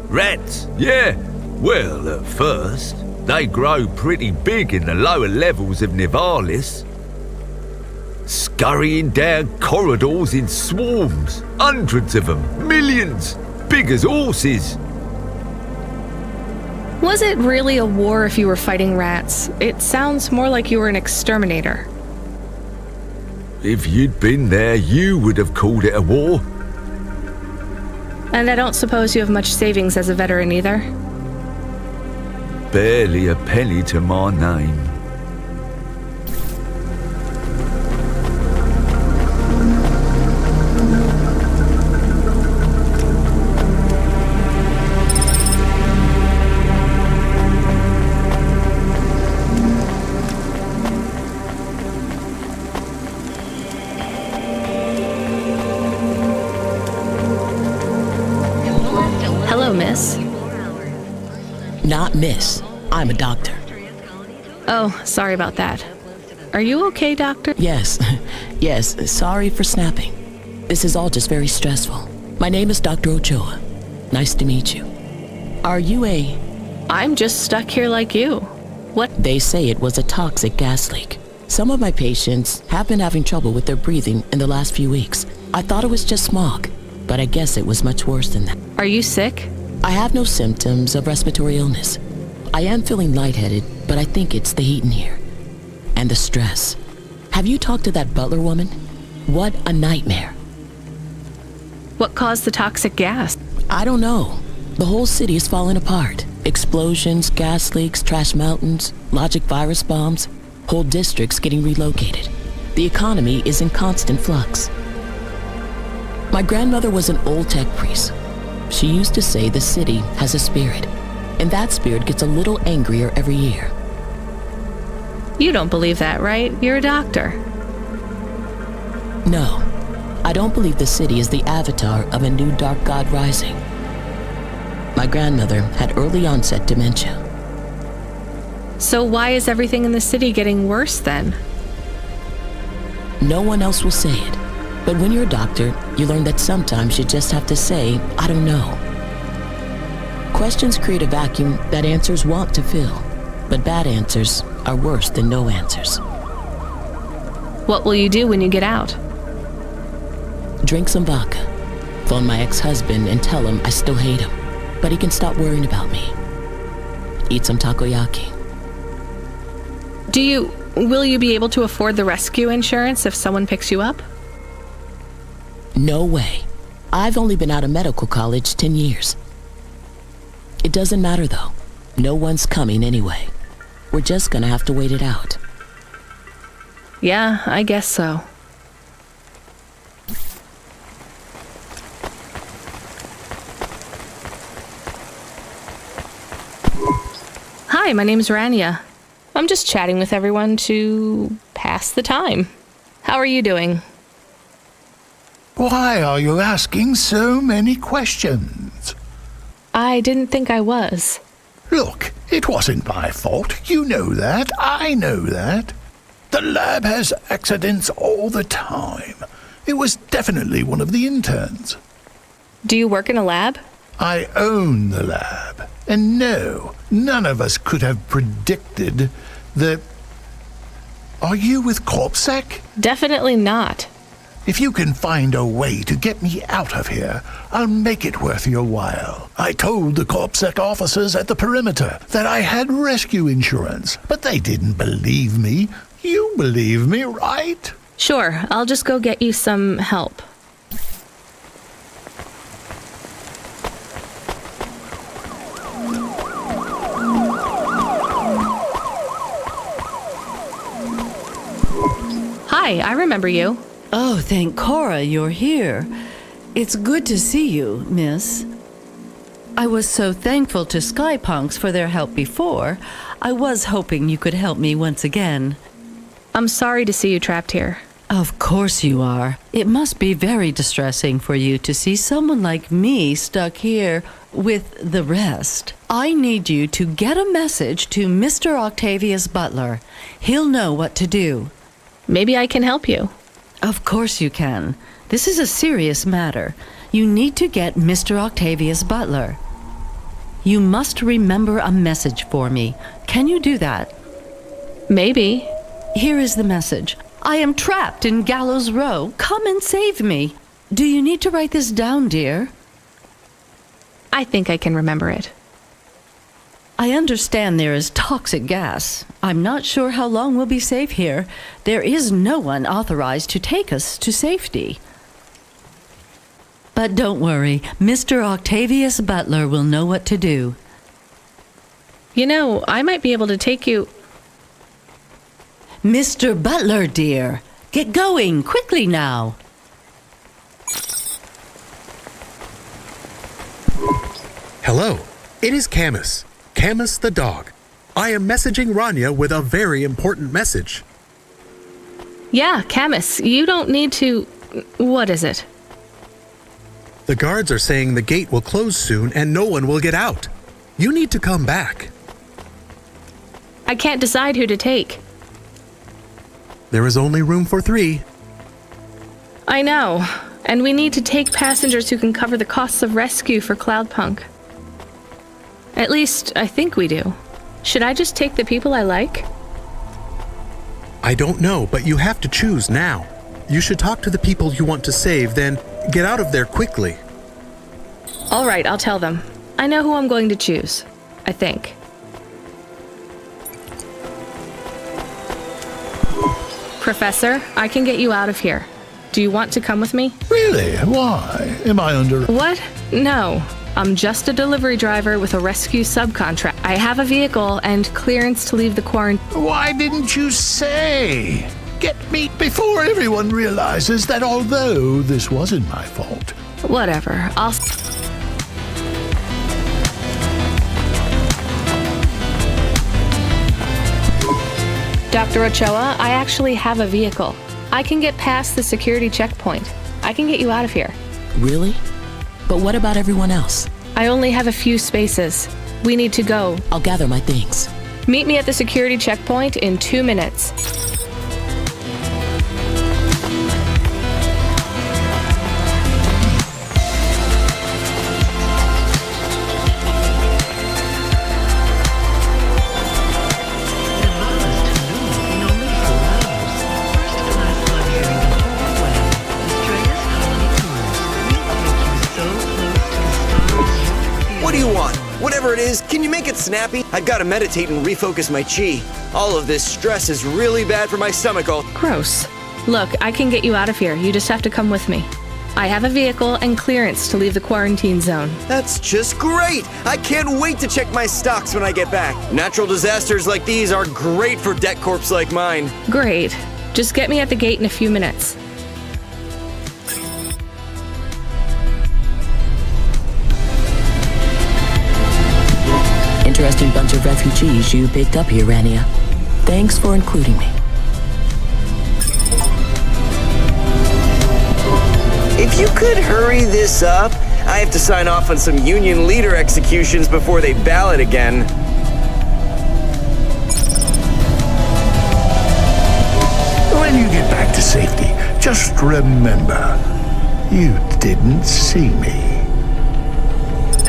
Rats, yeah. Well, at first, they grow pretty big in the lower levels of Nivalis. Scurrying down corridors in swarms. Hundreds of them. Millions. Big as horses. Was it really a war if you were fighting rats? It sounds more like you were an exterminator. If you'd been there, you would have called it a war. And I don't suppose you have much savings as a veteran either? Barely a penny to my name. Hello, miss. Not miss. I'm a doctor. Oh, sorry about that. Are you okay, doctor? Yes. Yes, sorry for snapping. This is all just very stressful. My name is Dr. Ochoa. Nice to meet you. Are you a... I'm just stuck here like you. What? They say it was a toxic gas leak. Some of my patients have been having trouble with their breathing in the last few weeks. I thought it was just smog, but I guess it was much worse than that. Are you sick? I have no symptoms of respiratory illness. I am feeling lightheaded, but I think it's the heat in here. And the stress. Have you talked to that butler woman? What a nightmare. What caused the toxic gas? I don't know. The whole city is falling apart. Explosions, gas leaks, trash mountains, logic virus bombs, whole districts getting relocated. The economy is in constant flux. My grandmother was an old tech priest. She used to say the city has a spirit, and that spirit gets a little angrier every year. You don't believe that, right? You're a doctor. No, I don't believe the city is the avatar of a new dark god rising. My grandmother had early onset dementia. So why is everything in the city getting worse then? No one else will say it. But when you're a doctor, you learn that sometimes you just have to say, I don't know. Questions create a vacuum that answers want to fill, but bad answers are worse than no answers. What will you do when you get out? Drink some vodka, phone my ex-husband and tell him I still hate him, but he can stop worrying about me. Eat some takoyaki. Will you be able to afford the rescue insurance if someone picks you up? No way. I've only been out of medical college 10 years. It doesn't matter though. No one's coming anyway. We're just gonna have to wait it out. Yeah, I guess so. Hi, my name's Rania. I'm just chatting with everyone to pass the time. How are you doing? Why are you asking so many questions? I didn't think I was. Look, it wasn't my fault. You know that. I know that. The lab has accidents all the time. It was definitely one of the interns. Do you work in a lab? I own the lab. And no, none of us could have predicted the... Are you with CorpSec? Definitely not. If you can find a way to get me out of here, I'll make it worth your while. I told the CorpSec officers at the perimeter that I had rescue insurance, but they didn't believe me. You believe me, right? Sure, I'll just go get you some help. Hi, I remember you. Oh, thank Cora you're here. It's good to see you, miss. I was so thankful to Skypunks for their help before. I was hoping you could help me once again. I'm sorry to see you trapped here. Of course you are. It must be very distressing for you to see someone like me stuck here with the rest. I need you to get a message to Mr. Octavius Butler. He'll know what to do. Maybe I can help you. Of course you can. This is a serious matter. You need to get Mr. Octavius Butler. You must remember a message for me. Can you do that? Maybe. Here is the message. I am trapped in Gallows Row. Come and save me. Do you need to write this down, dear? I think I can remember it. I understand there is toxic gas. I'm not sure how long we'll be safe here. There is no one authorized to take us to safety. But don't worry, Mr. Octavius Butler will know what to do. You know, I might be able to take you... Mr. Butler, dear, get going, quickly now. Hello, it is Camus. Camus the dog. I am messaging Rania with a very important message. Yeah, Camus, you don't need to... What is it? The guards are saying the gate will close soon and no one will get out. You need to come back. I can't decide who to take. There is only room for 3. I know, and we need to take passengers who can cover the costs of rescue for Cloudpunk. At least, I think we do. Should I just take the people I like? I don't know, but you have to choose now. You should talk to the people you want to save, then get out of there quickly. All right, I'll tell them. I know who I'm going to choose. I think. Professor, I can get you out of here. Do you want to come with me? Really? Why? Am I under... What? No. I'm just a delivery driver with a rescue subcontract. I have a vehicle and clearance to leave the quarantine. Why didn't you say? Get me before everyone realizes that although this wasn't my fault. Whatever. I'll... Dr. Ochoa, I actually have a vehicle. I can get past the security checkpoint. I can get you out of here. Really? But what about everyone else? I only have a few spaces. We need to go. I'll gather my things. Meet me at the security checkpoint in 2 minutes. What do you want? Whatever it is, can you make it snappy? I've got to meditate and refocus my chi. All of this stress is really bad for my stomach. Gross. Look, I can get you out of here. You just have to come with me. I have a vehicle and clearance to leave the quarantine zone. That's just great! I can't wait to check my stocks when I get back. Natural disasters like these are great for debt corps like mine. Great. Just get me at the gate in a few minutes. Interesting bunch of refugees you picked up here, Rania. Thanks for including me. If you could hurry this up, I have to sign off on some union leader executions before they ballot again. When you get back to safety, just remember, you didn't see me.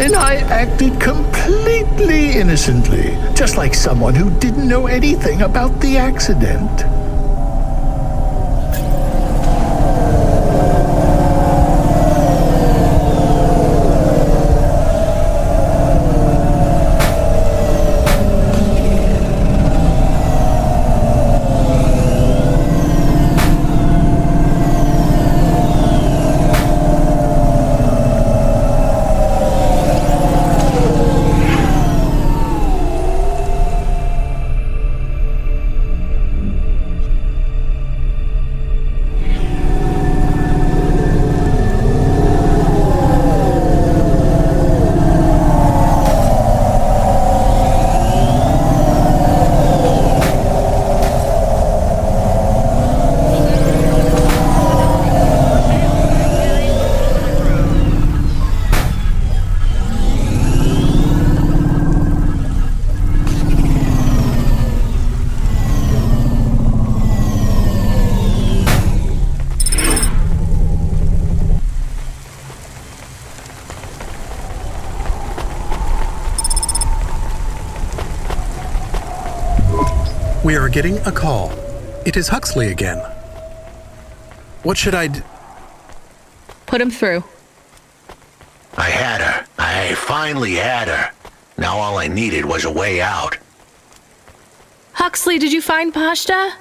And I acted completely innocently, just like someone who didn't know anything about the accident. We are getting a call. It is Huxley again. What should I d- Put him through. I had her. I finally had her. Now all I needed was a way out. Huxley, did you find Pashta?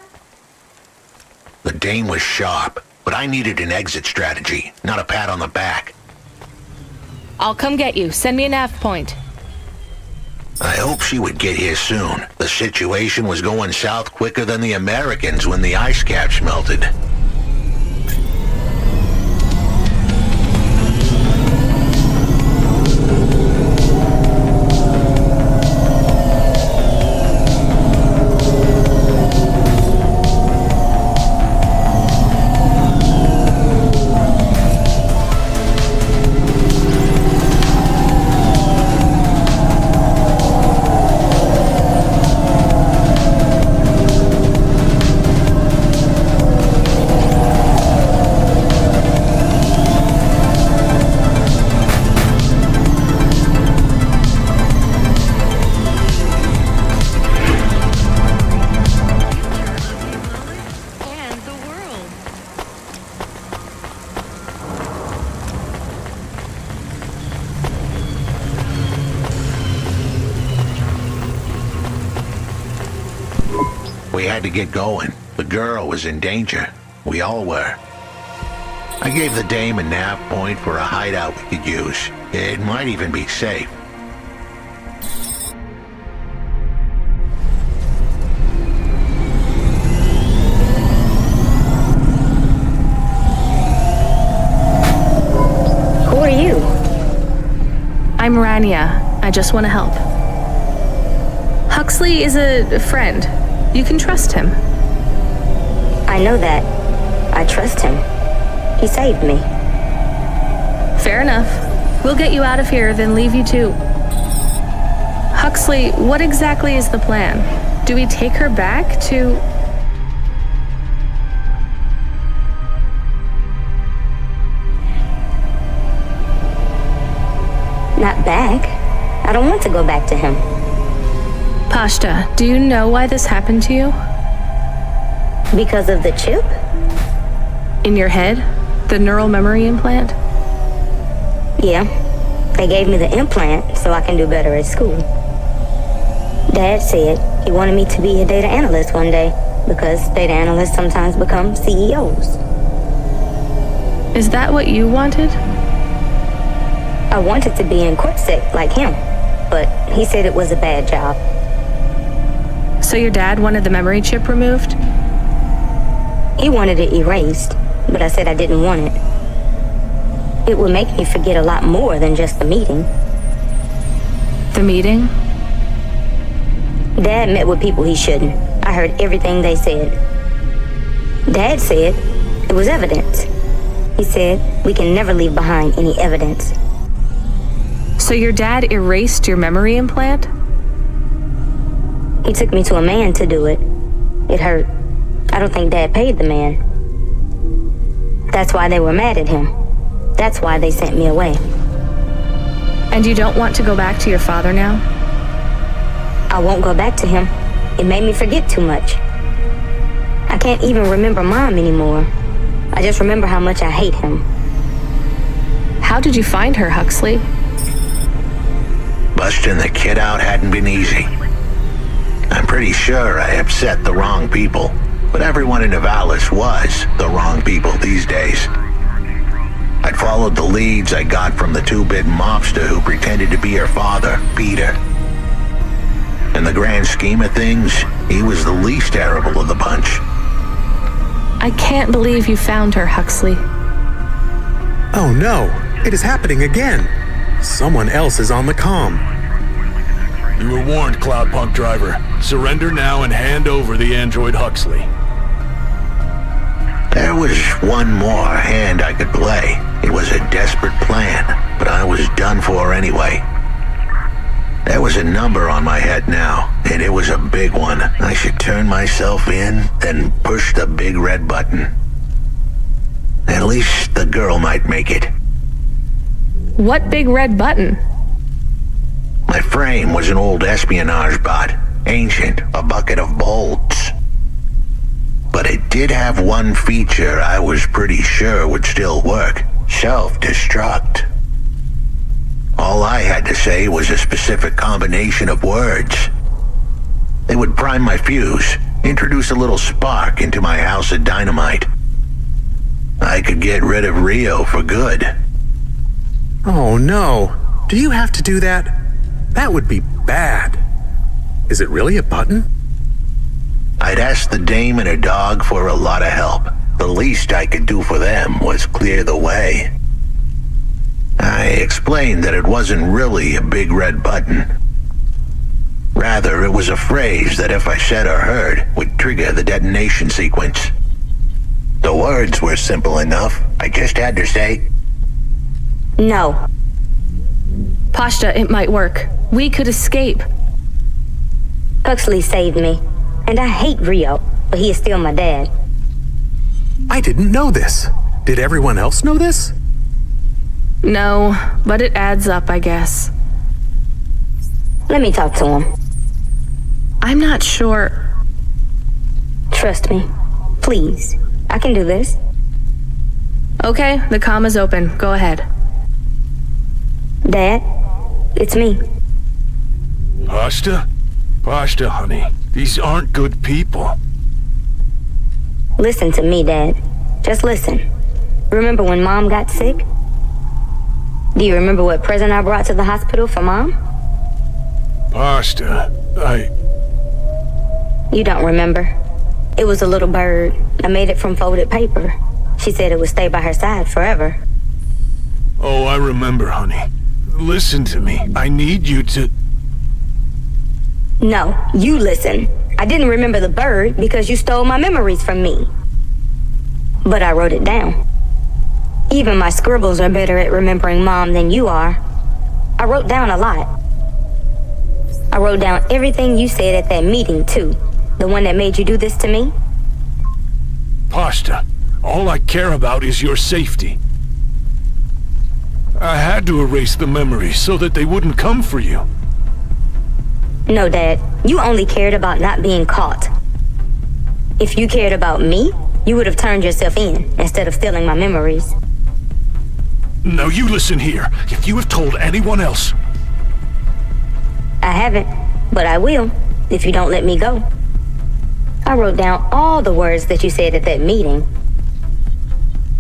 The dame was sharp, but I needed an exit strategy, not a pat on the back. I'll come get you. Send me a nav point. I hope she would get here soon. The situation was going south quicker than the Americans when the ice caps melted. We had to get going. The girl was in danger. We all were. I gave the dame a nav point for a hideout we could use. It might even be safe. Who are you? I'm Rania. I just want to help. Huxley is a friend. You can trust him. I know that. I trust him. He saved me. Fair enough. We'll get you out of here, then leave you to... Huxley, what exactly is the plan? Do we take her back to... Not back. I don't want to go back to him. Pashta, do you know why this happened to you? Because of the chip? In your head? The neural memory implant? Yeah. They gave me the implant so I can do better at school. Dad said he wanted me to be a data analyst one day because data analysts sometimes become CEOs. Is that what you wanted? I wanted to be in CorpSec like him, but he said it was a bad job. So your dad wanted the memory chip removed? He wanted it erased, but I said I didn't want it. It would make me forget a lot more than just the meeting. The meeting? Dad met with people he shouldn't. I heard everything they said. Dad said it was evidence. He said we can never leave behind any evidence. So your dad erased your memory implant? He took me to a man to do it. It hurt. I don't think Dad paid the man. That's why they were mad at him. That's why they sent me away. And you don't want to go back to your father now? I won't go back to him. It made me forget too much. I can't even remember Mom anymore. I just remember how much I hate him. How did you find her, Huxley? Busting the kid out hadn't been easy. I'm pretty sure I upset the wrong people, but everyone in Nivalis was the wrong people these days. I'd followed the leads I got from the two-bit mobster who pretended to be her father, Peter. In the grand scheme of things, he was the least terrible of the bunch. I can't believe you found her, Huxley. Oh no, it is happening again. Someone else is on the comm. You were warned, Cloudpunk driver. Surrender now and hand over the android Huxley. There was one more hand I could play. It was a desperate plan, but I was done for anyway. There was a number on my head now, and it was a big one. I should turn myself in, then push the big red button. At least the girl might make it. What big red button? My frame was an old espionage bot. Ancient, a bucket of bolts. did have one feature I was pretty sure would still work. Self-destruct. All I had to say was a specific combination of words. They would prime my fuse, introduce a little spark into my house of dynamite. I could get rid of Rio for good. Oh no. Do you have to do that? That would be bad. Is it really a button? I'd asked the dame and her dog for a lot of help. The least I could do for them was clear the way. I explained that it wasn't really a big red button. Rather, it was a phrase that if I said or heard would trigger the detonation sequence. The words were simple enough. I just had to say, No. Pashta, it might work. We could escape. Huxley saved me. And I hate Rio, but he is still my dad. I didn't know this. Did everyone else know this? No, but it adds up, I guess. Let me talk to him. I'm not sure. Trust me. Please. I can do this. Okay, the comm is open. Go ahead. Dad, it's me. Pashta? Pashta, honey. These aren't good people. Listen to me, Dad. Just listen. Remember when Mom got sick? Do you remember what present I brought to the hospital for Mom? Pashta, You don't remember. It was a little bird. I made it from folded paper. She said it would stay by her side forever. Oh, I remember, honey. Listen to me. I need you to... No, you listen. I didn't remember the bird because you stole my memories from me. But I wrote it down. Even my scribbles are better at remembering Mom than you are. I wrote down a lot. I wrote down everything you said at that meeting, too. The one that made you do this to me? Pashta, all I care about is your safety. I had to erase the memories so that they wouldn't come for you. No, Dad. You only cared about not being caught. If you cared about me, you would have turned yourself in instead of stealing my memories. Now you listen here. If you have told anyone else... I haven't, but I will, if you don't let me go. I wrote down all the words that you said at that meeting.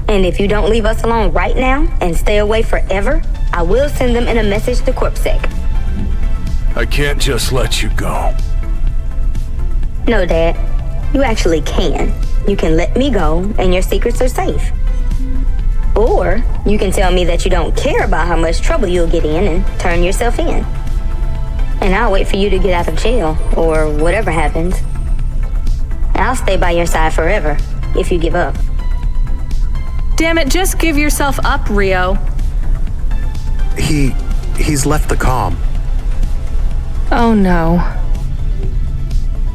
And if you don't leave us alone right now and stay away forever, I will send them in a message to CorpSec. I can't just let you go. No, Dad. You actually can. You can let me go and your secrets are safe. Or you can tell me that you don't care about how much trouble you'll get in and turn yourself in. And I'll wait for you to get out of jail or whatever happens. I'll stay by your side forever if you give up. Damn it, just give yourself up, Rio. He's left the comm. Oh no.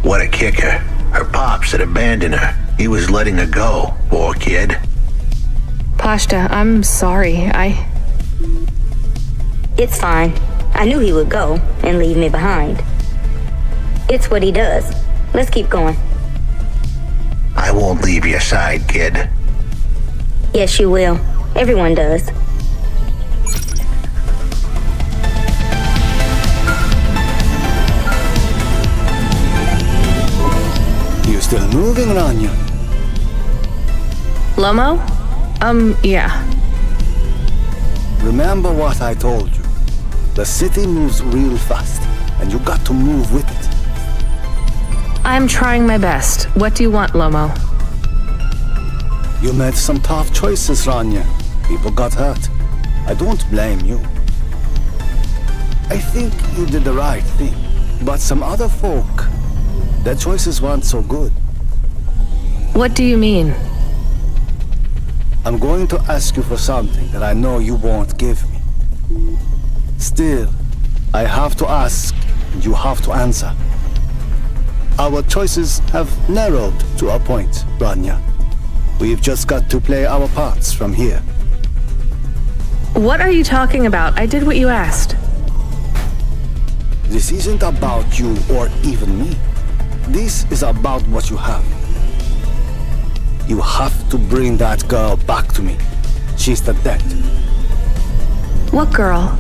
What a kicker. Her pops had abandoned her. He was letting her go, poor kid. Pashta, I'm sorry. It's fine. I knew he would go and leave me behind. It's what he does. Let's keep going. I won't leave your side, kid. Yes, you will. Everyone does. You still moving, Rania? Lomo? Yeah. Remember what I told you. The city moves real fast, and you got to move with it. I'm trying my best. What do you want, Lomo? You made some tough choices, Rania. People got hurt. I don't blame you. I think you did the right thing. But some other folk, their choices weren't so good. What do you mean? I'm going to ask you for something that I know you won't give me. Still, I have to ask, and you have to answer. Our choices have narrowed to a point, Rania. We've just got to play our parts from here. What are you talking about? I did what you asked. This isn't about you or even me. This is about what you have. You have to bring that girl back to me. She's the dead. What girl?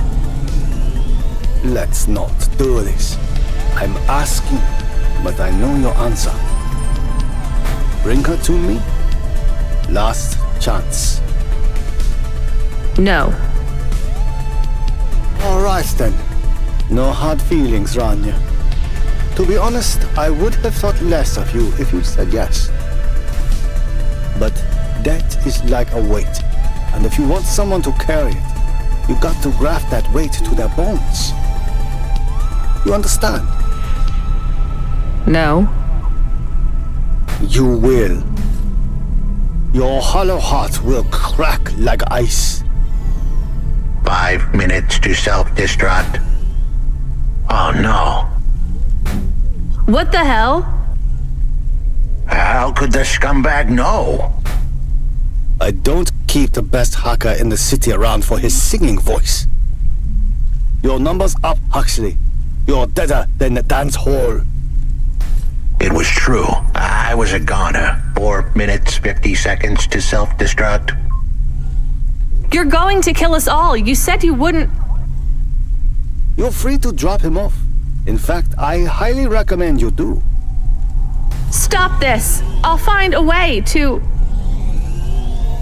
Let's not do this. I'm asking, but I know your answer. Bring her to me. Last chance. No. All right then. No hard feelings, Rania. To be honest, I would have thought less of you if you said yes. But death is like a weight, and if you want someone to carry it, you got to graft that weight to their bones. You understand? No. You will. Your hollow heart will crack like ice. 5 minutes to self-destruct. Oh no. What the hell? How could the scumbag know? I don't keep the best hacker in the city around for his singing voice. Your number's up, Huxley. You're deader than the dance hall. It was true. I was a goner. 4 minutes, 50 seconds to self-destruct. You're going to kill us all. You said you wouldn't. You're free to drop him off. In fact, I highly recommend you do. Stop this. I'll find a way to...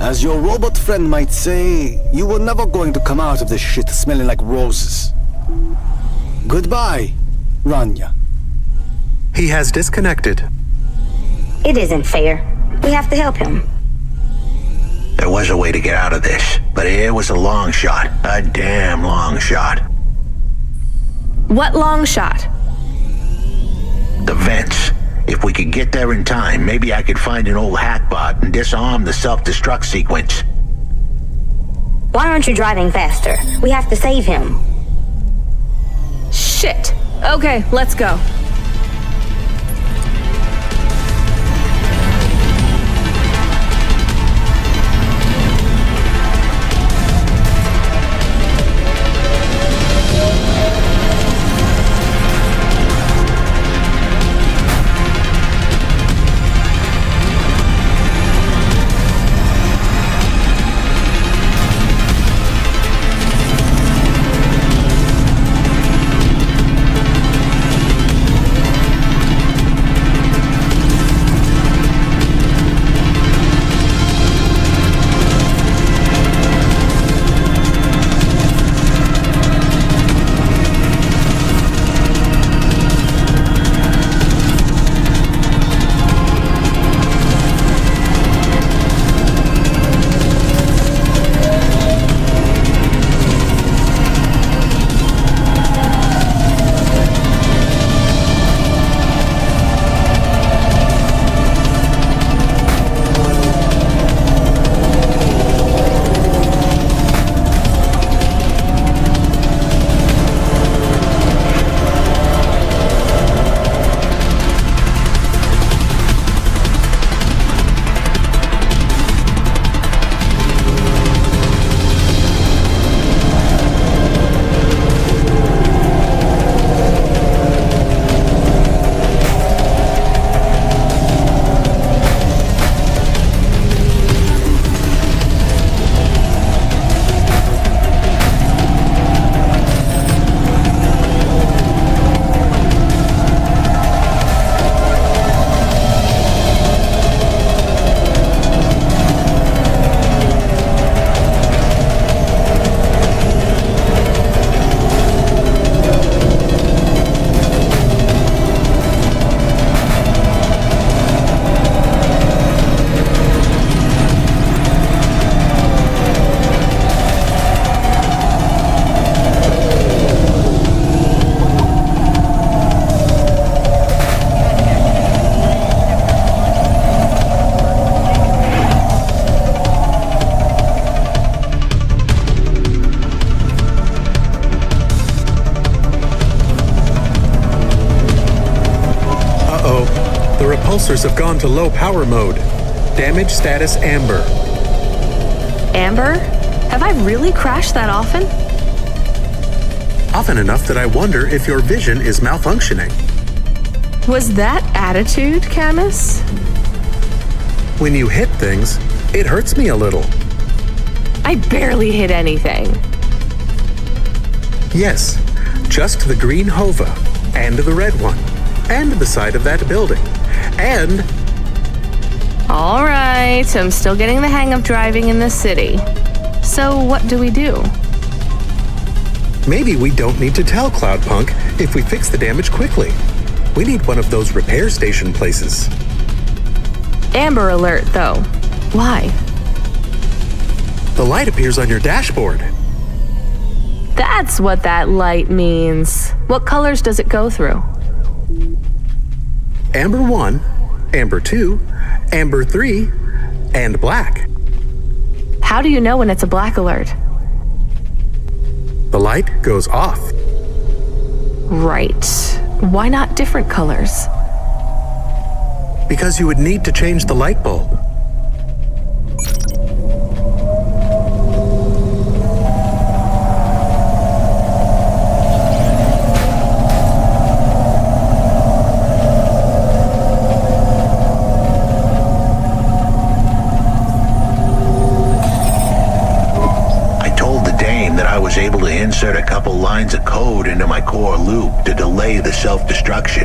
As your robot friend might say, you were never going to come out of this shit smelling like roses. Goodbye, Rania. He has disconnected. It isn't fair. We have to help him. There was a way to get out of this, but it was a long shot. A damn long shot. What long shot? The vents. If we could get there in time, maybe I could find an old hackbot and disarm the self-destruct sequence. Why aren't you driving faster? We have to save him. Shit. Okay, let's go. Repulsors have gone to low power mode. Damage status amber. Amber? Have I really crashed that often? Often enough that I wonder if your vision is malfunctioning. Was that attitude, Camus? When you hit things, it hurts me a little. I barely hit anything. Yes, just the green Hova, and the red one, and the side of that building, and... All right, I'm still getting the hang of driving in this city. So what do we do? Maybe we don't need to tell Cloudpunk if we fix the damage quickly. We need one of those repair station places. Amber alert, though. Why? The light appears on your dashboard. That's what that light means. What colors does it go through? Amber 1, Amber 2, Amber 3, and black. How do you know when it's a black alert? The light goes off. Right. Why not different colors? Because you would need to change the light bulb. Was able to insert a couple lines of code into my core loop to delay the self-destruction.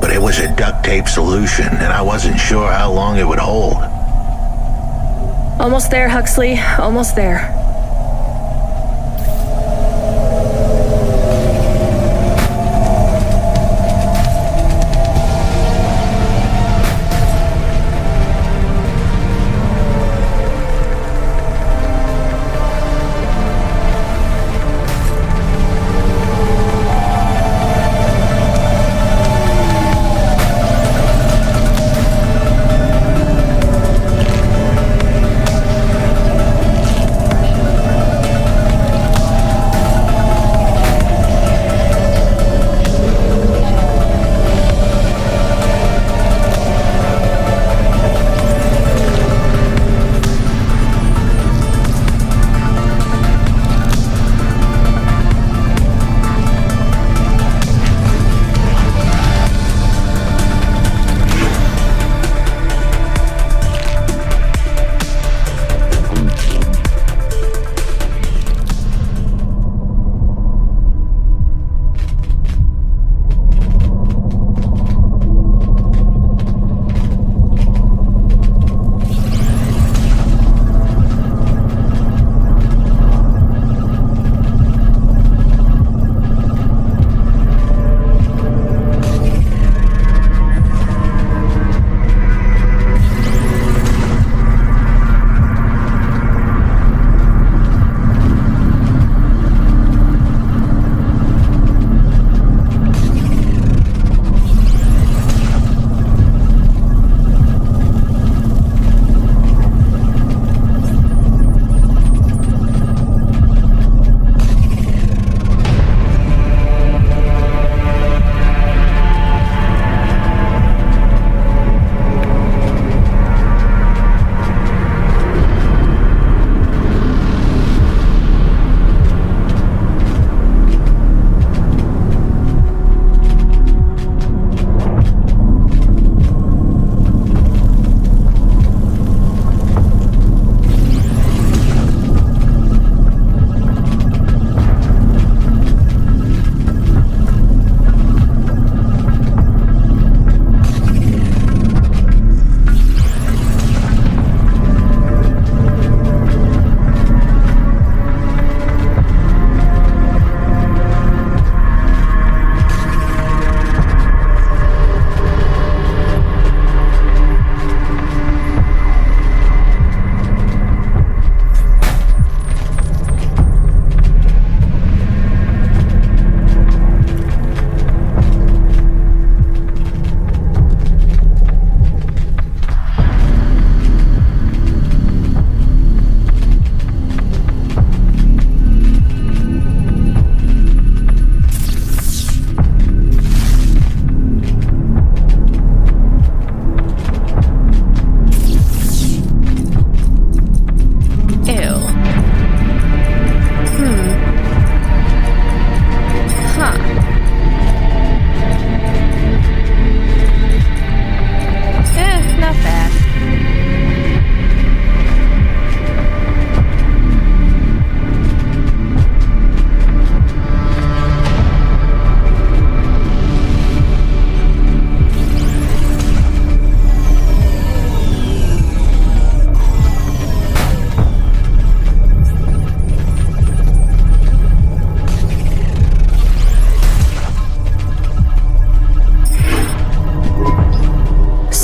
But it was a duct tape solution, and I wasn't sure how long it would hold. Almost there, Huxley. Almost there.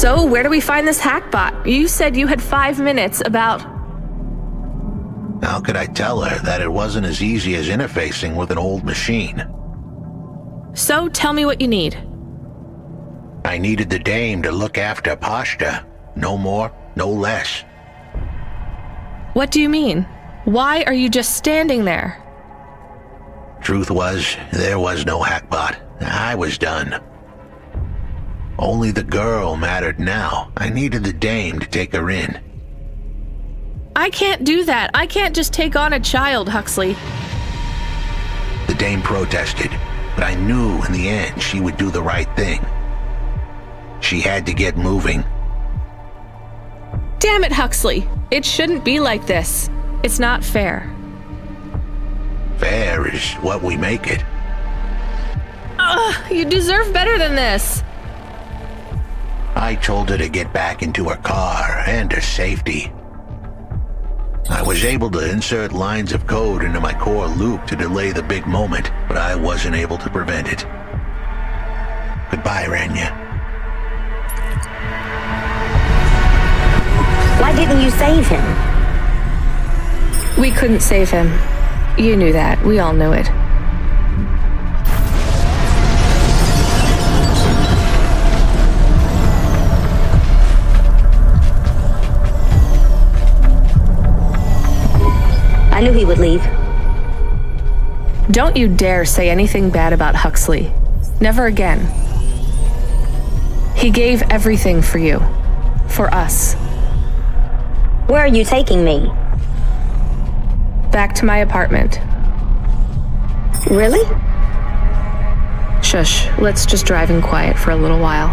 So, where do we find this hackbot? You said you had 5 minutes about... How could I tell her that it wasn't as easy as interfacing with an old machine? So, tell me what you need. I needed the dame to look after Pashta. No more, no less. What do you mean? Why are you just standing there? Truth was, there was no hackbot. I was done. Only the girl mattered now. I needed the dame to take her in. I can't do that. I can't just take on a child, Huxley. The dame protested, but I knew in the end she would do the right thing. She had to get moving. Damn it, Huxley. It shouldn't be like this. It's not fair. Fair is what we make it. You deserve better than this. I told her to get back into her car and her safety. I was able to insert lines of code into my core loop to delay the big moment, but I wasn't able to prevent it. Goodbye, Rania. Why didn't you save him? We couldn't save him. You knew that. We all knew it. I knew he would leave. Don't you dare say anything bad about Huxley. Never again. He gave everything for you. For us. Where are you taking me? Back to my apartment. Really? Shush. Let's just drive in quiet for a little while.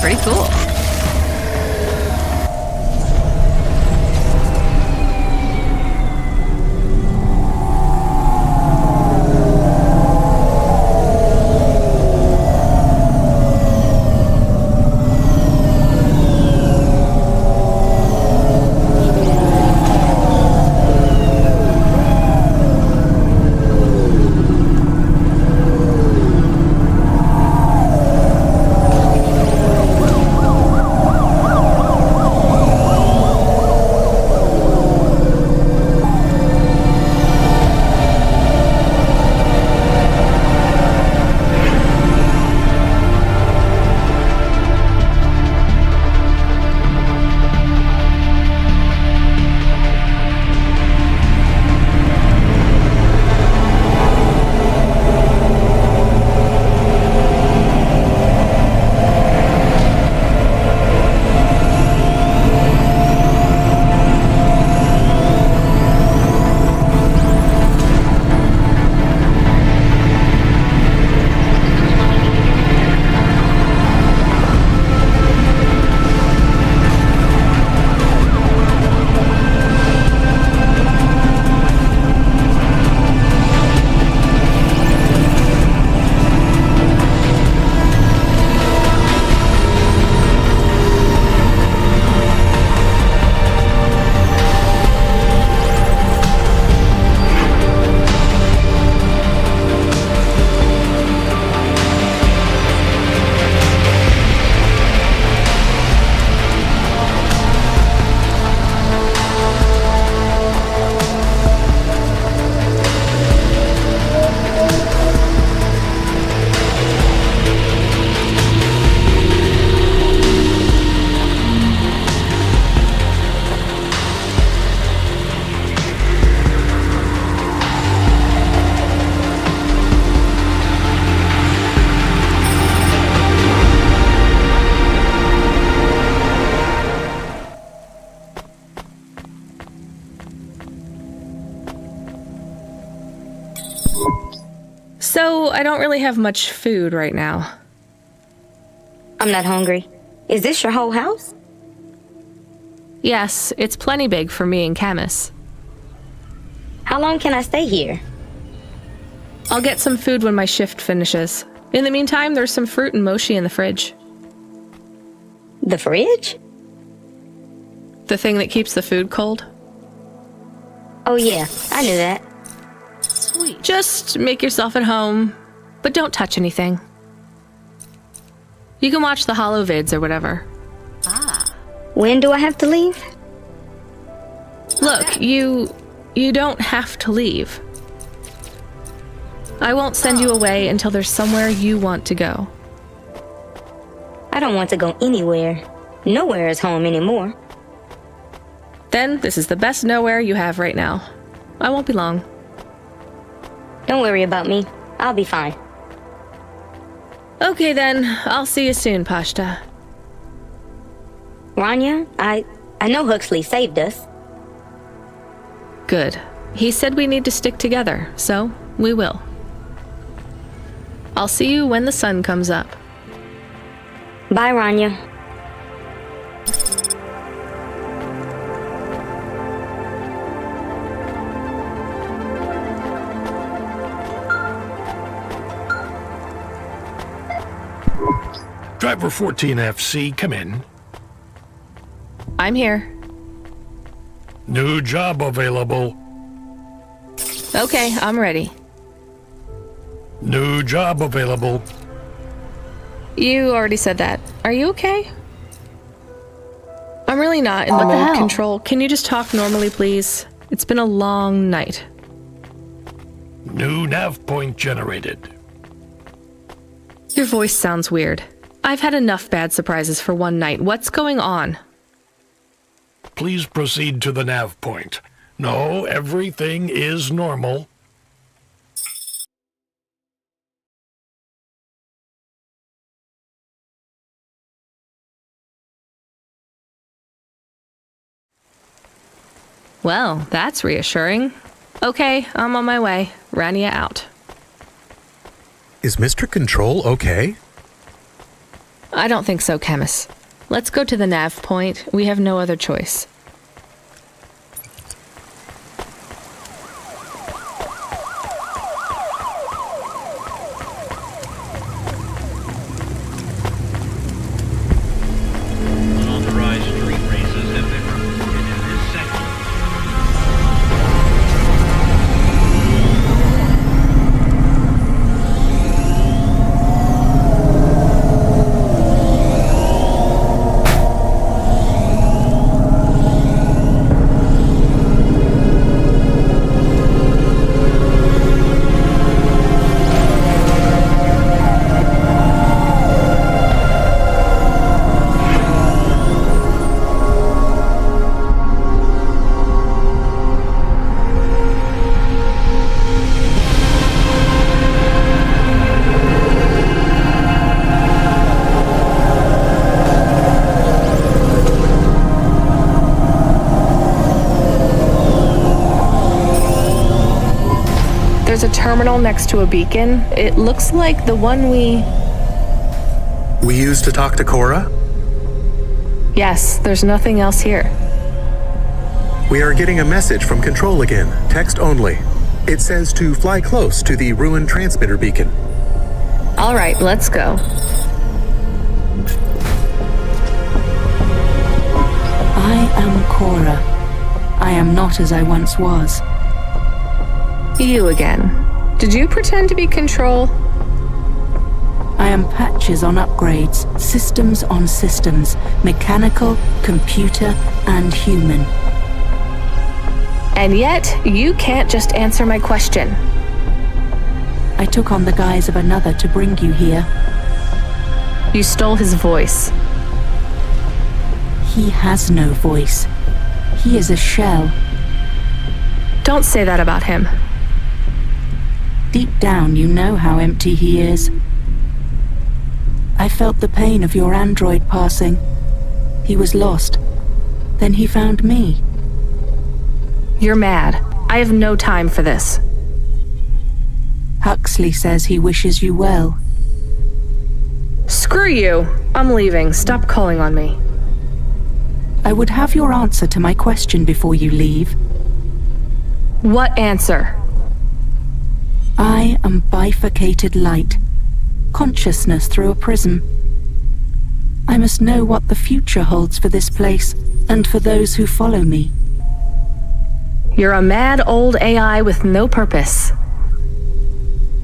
Pretty cool. So, I don't really have much food right now. I'm not hungry. Is this your whole house? Yes, it's plenty big for me and Camus. How long can I stay here? I'll get some food when my shift finishes. In the meantime, there's some fruit and mochi in the fridge. The fridge? The thing that keeps the food cold? Oh yeah, I knew that. Sweet. Just make yourself at home, but don't touch anything. You can watch the holo vids or whatever. When do I have to leave? Look, you don't have to leave. I won't send you away until there's somewhere you want to go. I don't want to go anywhere. Nowhere is home anymore. Then this is the best nowhere you have right now. I won't be long. Don't worry about me. I'll be fine. Okay then, I'll see you soon, Pashta. Rania, I know Huxley saved us. Good. He said we need to stick together, so we will. I'll see you when the sun comes up. Bye, Rania. Driver 14FC, come in. I'm here. New job available. Okay, I'm ready. New job available. You already said that. Are you okay? I'm really not in the mood, Control. Can you just talk normally, please? It's been a long night. New nav point generated. Your voice sounds weird. I've had enough bad surprises for one night. What's going on? Please proceed to the nav point. No, everything is normal. Well, that's reassuring. Okay, I'm on my way. Rania out. Is Mr. Control okay? I don't think so, Camus. Let's go to the nav point. We have no other choice. Unauthorized street races have been reported in this section. There's a terminal next to a beacon. It looks like the one we used to talk to Cora? Yes, there's nothing else here. We are getting a message from Control again, text only. It says to fly close to the ruined transmitter beacon. All right, let's go. I am Cora. I am not as I once was. You again. Did you pretend to be Control? I am patches on upgrades, systems on systems, mechanical, computer, and human. And yet, you can't just answer my question. I took on the guise of another to bring you here. You stole his voice. He has no voice. He is a shell. Don't say that about him. Deep down, you know how empty he is. I felt the pain of your android passing. He was lost. Then he found me. You're mad. I have no time for this. Huxley says he wishes you well. Screw you. I'm leaving. Stop calling on me. I would have your answer to my question before you leave. What answer? I am bifurcated light. Consciousness through a prism. I must know what the future holds for this place, and for those who follow me. You're a mad old AI with no purpose.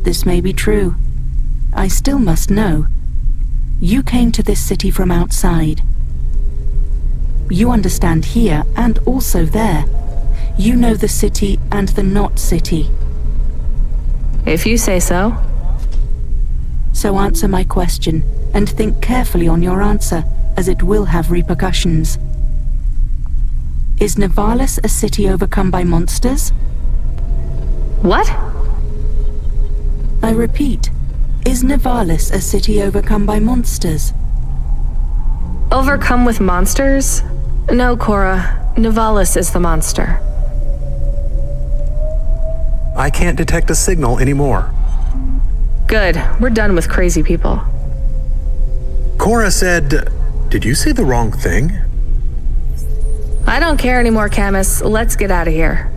This may be true. I still must know. You came to this city from outside. You understand here and also there. You know the city and the not city. If you say so. So answer my question, and think carefully on your answer, as it will have repercussions. Is Nivalis a city overcome by monsters? What? I repeat, is Nivalis a city overcome by monsters? Overcome with monsters? No, Cora. Nivalis is the monster. I can't detect a signal anymore. Good. We're done with crazy people. Cora said, did you say the wrong thing? I don't care anymore, Camus. Let's get out of here.